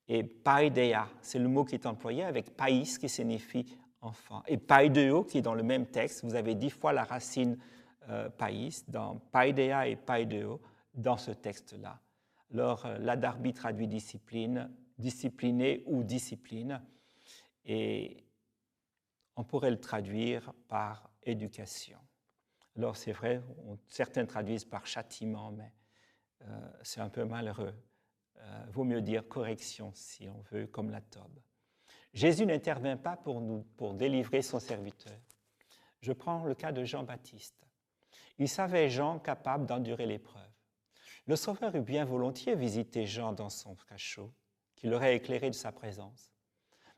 Et paideia, c'est le mot qui est employé avec païs qui signifie enfant. Et paideo, qui est dans le même texte, vous avez 10 fois la racine païs, dans paideia et paideo, dans ce texte-là. Alors, l'Adarbi traduit discipline, discipliné ou discipline, et on pourrait le traduire par éducation. Alors, c'est vrai, certains traduisent par châtiment, mais c'est un peu malheureux. Vaut mieux dire correction, si on veut, comme la tobe. Jésus n'intervient pas pour délivrer son serviteur. Je prends le cas de Jean-Baptiste. Il savait Jean capable d'endurer l'épreuve. Le Sauveur eût bien volontiers visité Jean dans son cachot, qui l'aurait éclairé de sa présence.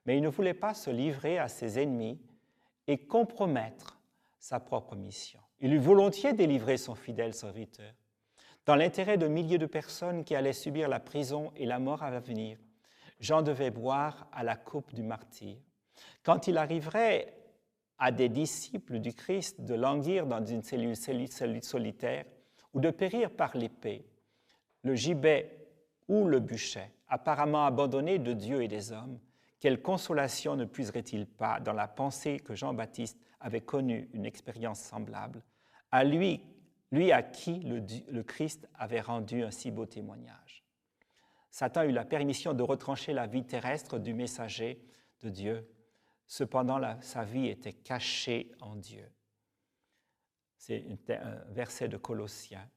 Mais il ne voulait pas se livrer à ses ennemis et compromettre sa propre mission. Il eût volontiers délivré son fidèle serviteur. Dans l'intérêt de milliers de personnes qui allaient subir la prison et la mort à venir, Jean devait boire à la coupe du martyr. Quand il arriverait à des disciples du Christ de languir dans une cellule solitaire ou de périr par l'épée, le gibet ou le bûcher, apparemment abandonnés de Dieu et des hommes, quelle consolation ne puiserait-il pas dans la pensée que Jean-Baptiste avait connu une expérience semblable, à lui à qui le Christ avait rendu un si beau témoignage. Satan eut la permission de retrancher la vie terrestre du messager de Dieu. Cependant, sa vie était cachée en Dieu. C'est un verset de Colossiens.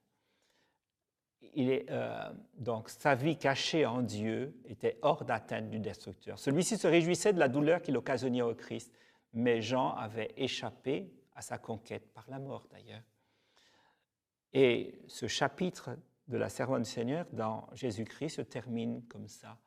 Donc, sa vie cachée en Dieu était hors d'atteinte du destructeur. Celui-ci se réjouissait de la douleur qu'il occasionnait au Christ, mais Jean avait échappé à sa conquête par la mort d'ailleurs. Et ce chapitre de la servante du Seigneur dans Jésus-Christ se termine comme ça.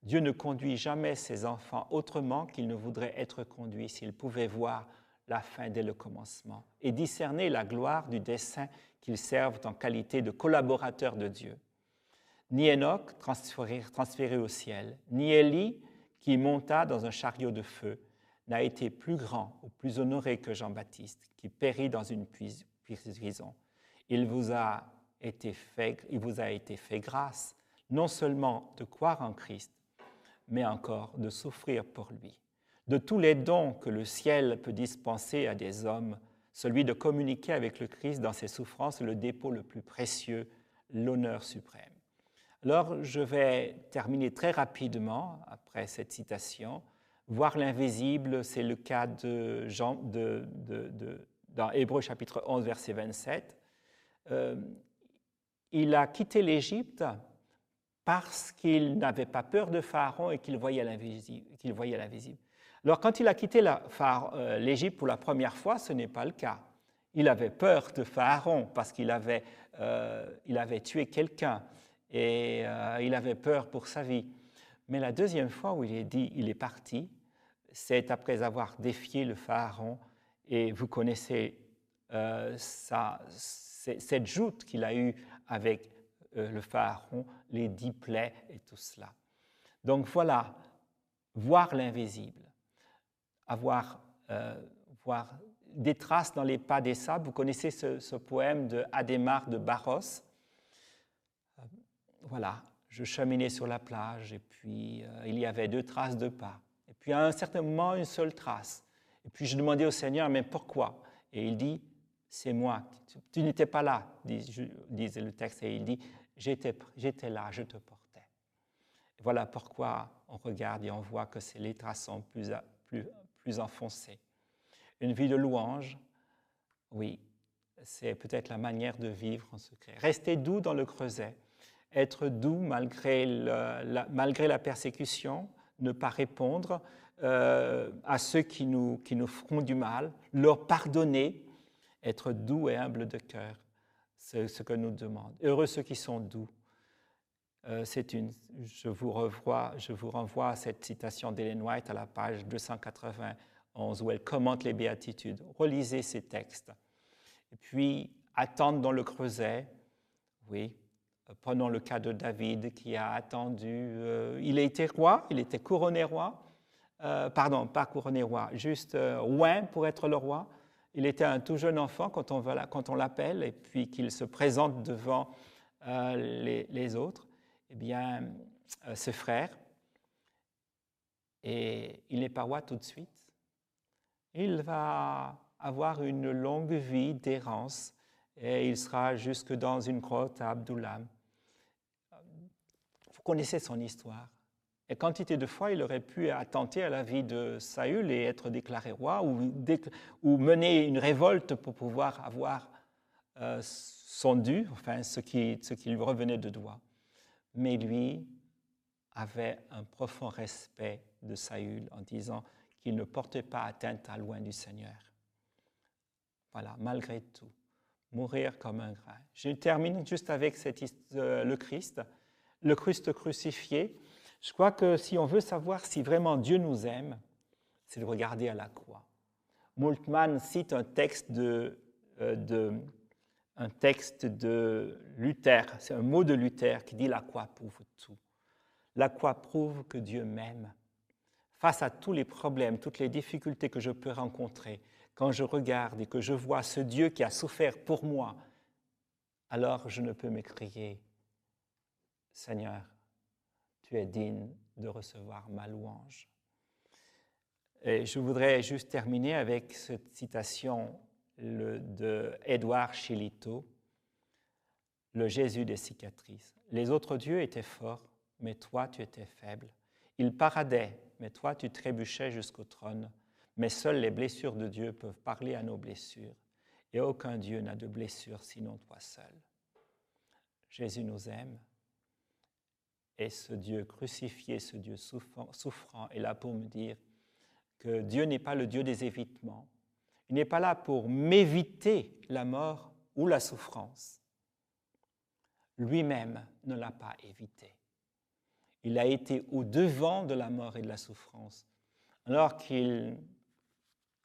Dieu ne conduit jamais ses enfants autrement qu'il ne voudrait être conduit s'il pouvait voir la fin dès le commencement et discerner la gloire du dessein qu'ils servent en qualité de collaborateurs de Dieu. Ni Enoch, transféré au ciel, ni Élie, qui monta dans un chariot de feu, n'a été plus grand ou plus honoré que Jean-Baptiste, qui périt dans une prison. Il vous a été fait grâce, non seulement de croire en Christ, mais encore de souffrir pour lui. De tous les dons que le ciel peut dispenser à des hommes, celui de communiquer avec le Christ dans ses souffrances est le dépôt le plus précieux, l'honneur suprême. Alors, je vais terminer très rapidement, après cette citation. Voir l'invisible, c'est le cas de Jean, dans Hébreux chapitre 11, verset 27. Il a quitté l'Égypte parce qu'il n'avait pas peur de Pharaon et qu'il voyait l'invisible. Alors, quand il a quitté l'Égypte pour la première fois, ce n'est pas le cas. Il avait peur de Pharaon parce qu'il avait tué quelqu'un et il avait peur pour sa vie. Mais la deuxième fois où il est parti, c'est après avoir défié le Pharaon, et vous connaissez cette joute qu'il a eue avec le Pharaon, les 10 plaies et tout cela. Donc voilà, voir l'invisible, voir des traces dans les pas des sables. Vous connaissez ce poème de Adhémar de Barros. Voilà, je cheminais sur la plage et puis il y avait 2 traces de pas. Et puis à un certain moment, une seule trace. Et puis je demandais au Seigneur, mais pourquoi? Et il dit, c'est moi. Tu n'étais pas là, disait le texte, et il dit, j'étais là, je te portais. Et voilà pourquoi on regarde et on voit que les traces sont plus enfoncées. Une vie de louange, oui, c'est peut-être la manière de vivre en secret. Rester doux dans le creuset, être doux malgré la persécution, ne pas répondre à ceux qui nous feront du mal, leur pardonner, être doux et humble de cœur, c'est ce que nous demande. Heureux ceux qui sont doux, Je vous renvoie à cette citation d'Ellen White à la page 291 où elle commente les béatitudes. Relisez ces textes. Et puis, attendre dans le creuset, oui. Prenons le cas de David qui a attendu. Il a été roi, il était couronné roi. Pardon, pas couronné roi, juste oint pour être le roi. Il était un tout jeune enfant quand on l'appelle et puis qu'il se présente devant les autres. Eh bien, ses frères, et il n'est pas roi tout de suite. Il va avoir une longue vie d'errance et il sera jusque dans une grotte à Abdullam. Vous connaissez son histoire. Et quantité de fois, il aurait pu attenter à la vie de Saül et être déclaré roi ou mener une révolte pour pouvoir avoir son dû, enfin ce qui lui revenait de droit. Mais lui avait un profond respect de Saül en disant qu'il ne portait pas atteinte à loin du Seigneur. Voilà, malgré tout, mourir comme un grain. Je termine juste avec le Christ crucifié. Je crois que si on veut savoir si vraiment Dieu nous aime, c'est de regarder à la croix. Moltmann cite un texte de Luther, c'est un mot de Luther qui dit « La croix prouve tout ». La croix prouve que Dieu m'aime. Face à tous les problèmes, toutes les difficultés que je peux rencontrer, quand je regarde et que je vois ce Dieu qui a souffert pour moi, alors je ne peux m'écrier « Seigneur, tu es digne de recevoir ma louange. » Et je voudrais juste terminer avec cette citation de Édouard Chilito, le Jésus des cicatrices. Les autres dieux étaient forts, mais toi tu étais faible. Ils paradaient, mais toi tu trébuchais jusqu'au trône. Mais seules les blessures de Dieu peuvent parler à nos blessures, et aucun Dieu n'a de blessures sinon toi seul. Jésus nous aime, et ce Dieu crucifié, ce Dieu souffrant est là pour me dire que Dieu n'est pas le Dieu des évitements. Il n'est pas là pour m'éviter la mort ou la souffrance. Lui-même ne l'a pas évité. Il a été au-devant de la mort et de la souffrance, alors qu'il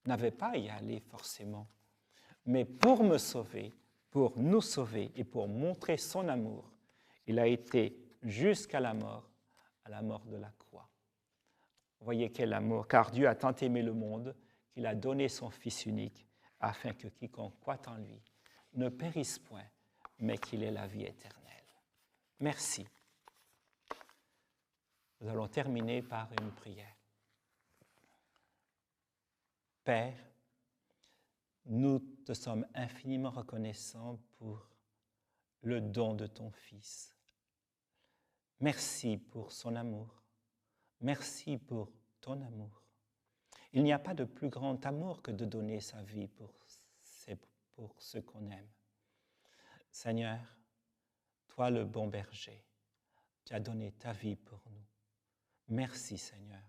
n'avait pas à y aller forcément. Mais pour me sauver, pour nous sauver et pour montrer son amour, il a été jusqu'à la mort de la croix. Voyez quel amour, car Dieu a tant aimé le monde qu'il a donné son Fils unique, afin que quiconque croit en lui ne périsse point, mais qu'il ait la vie éternelle. Merci. Nous allons terminer par une prière. Père, nous te sommes infiniment reconnaissants pour le don de ton Fils. Merci pour son amour. Merci pour ton amour. Il n'y a pas de plus grand amour que de donner sa vie pour ceux qu'on aime. Seigneur, toi le bon berger, tu as donné ta vie pour nous. Merci Seigneur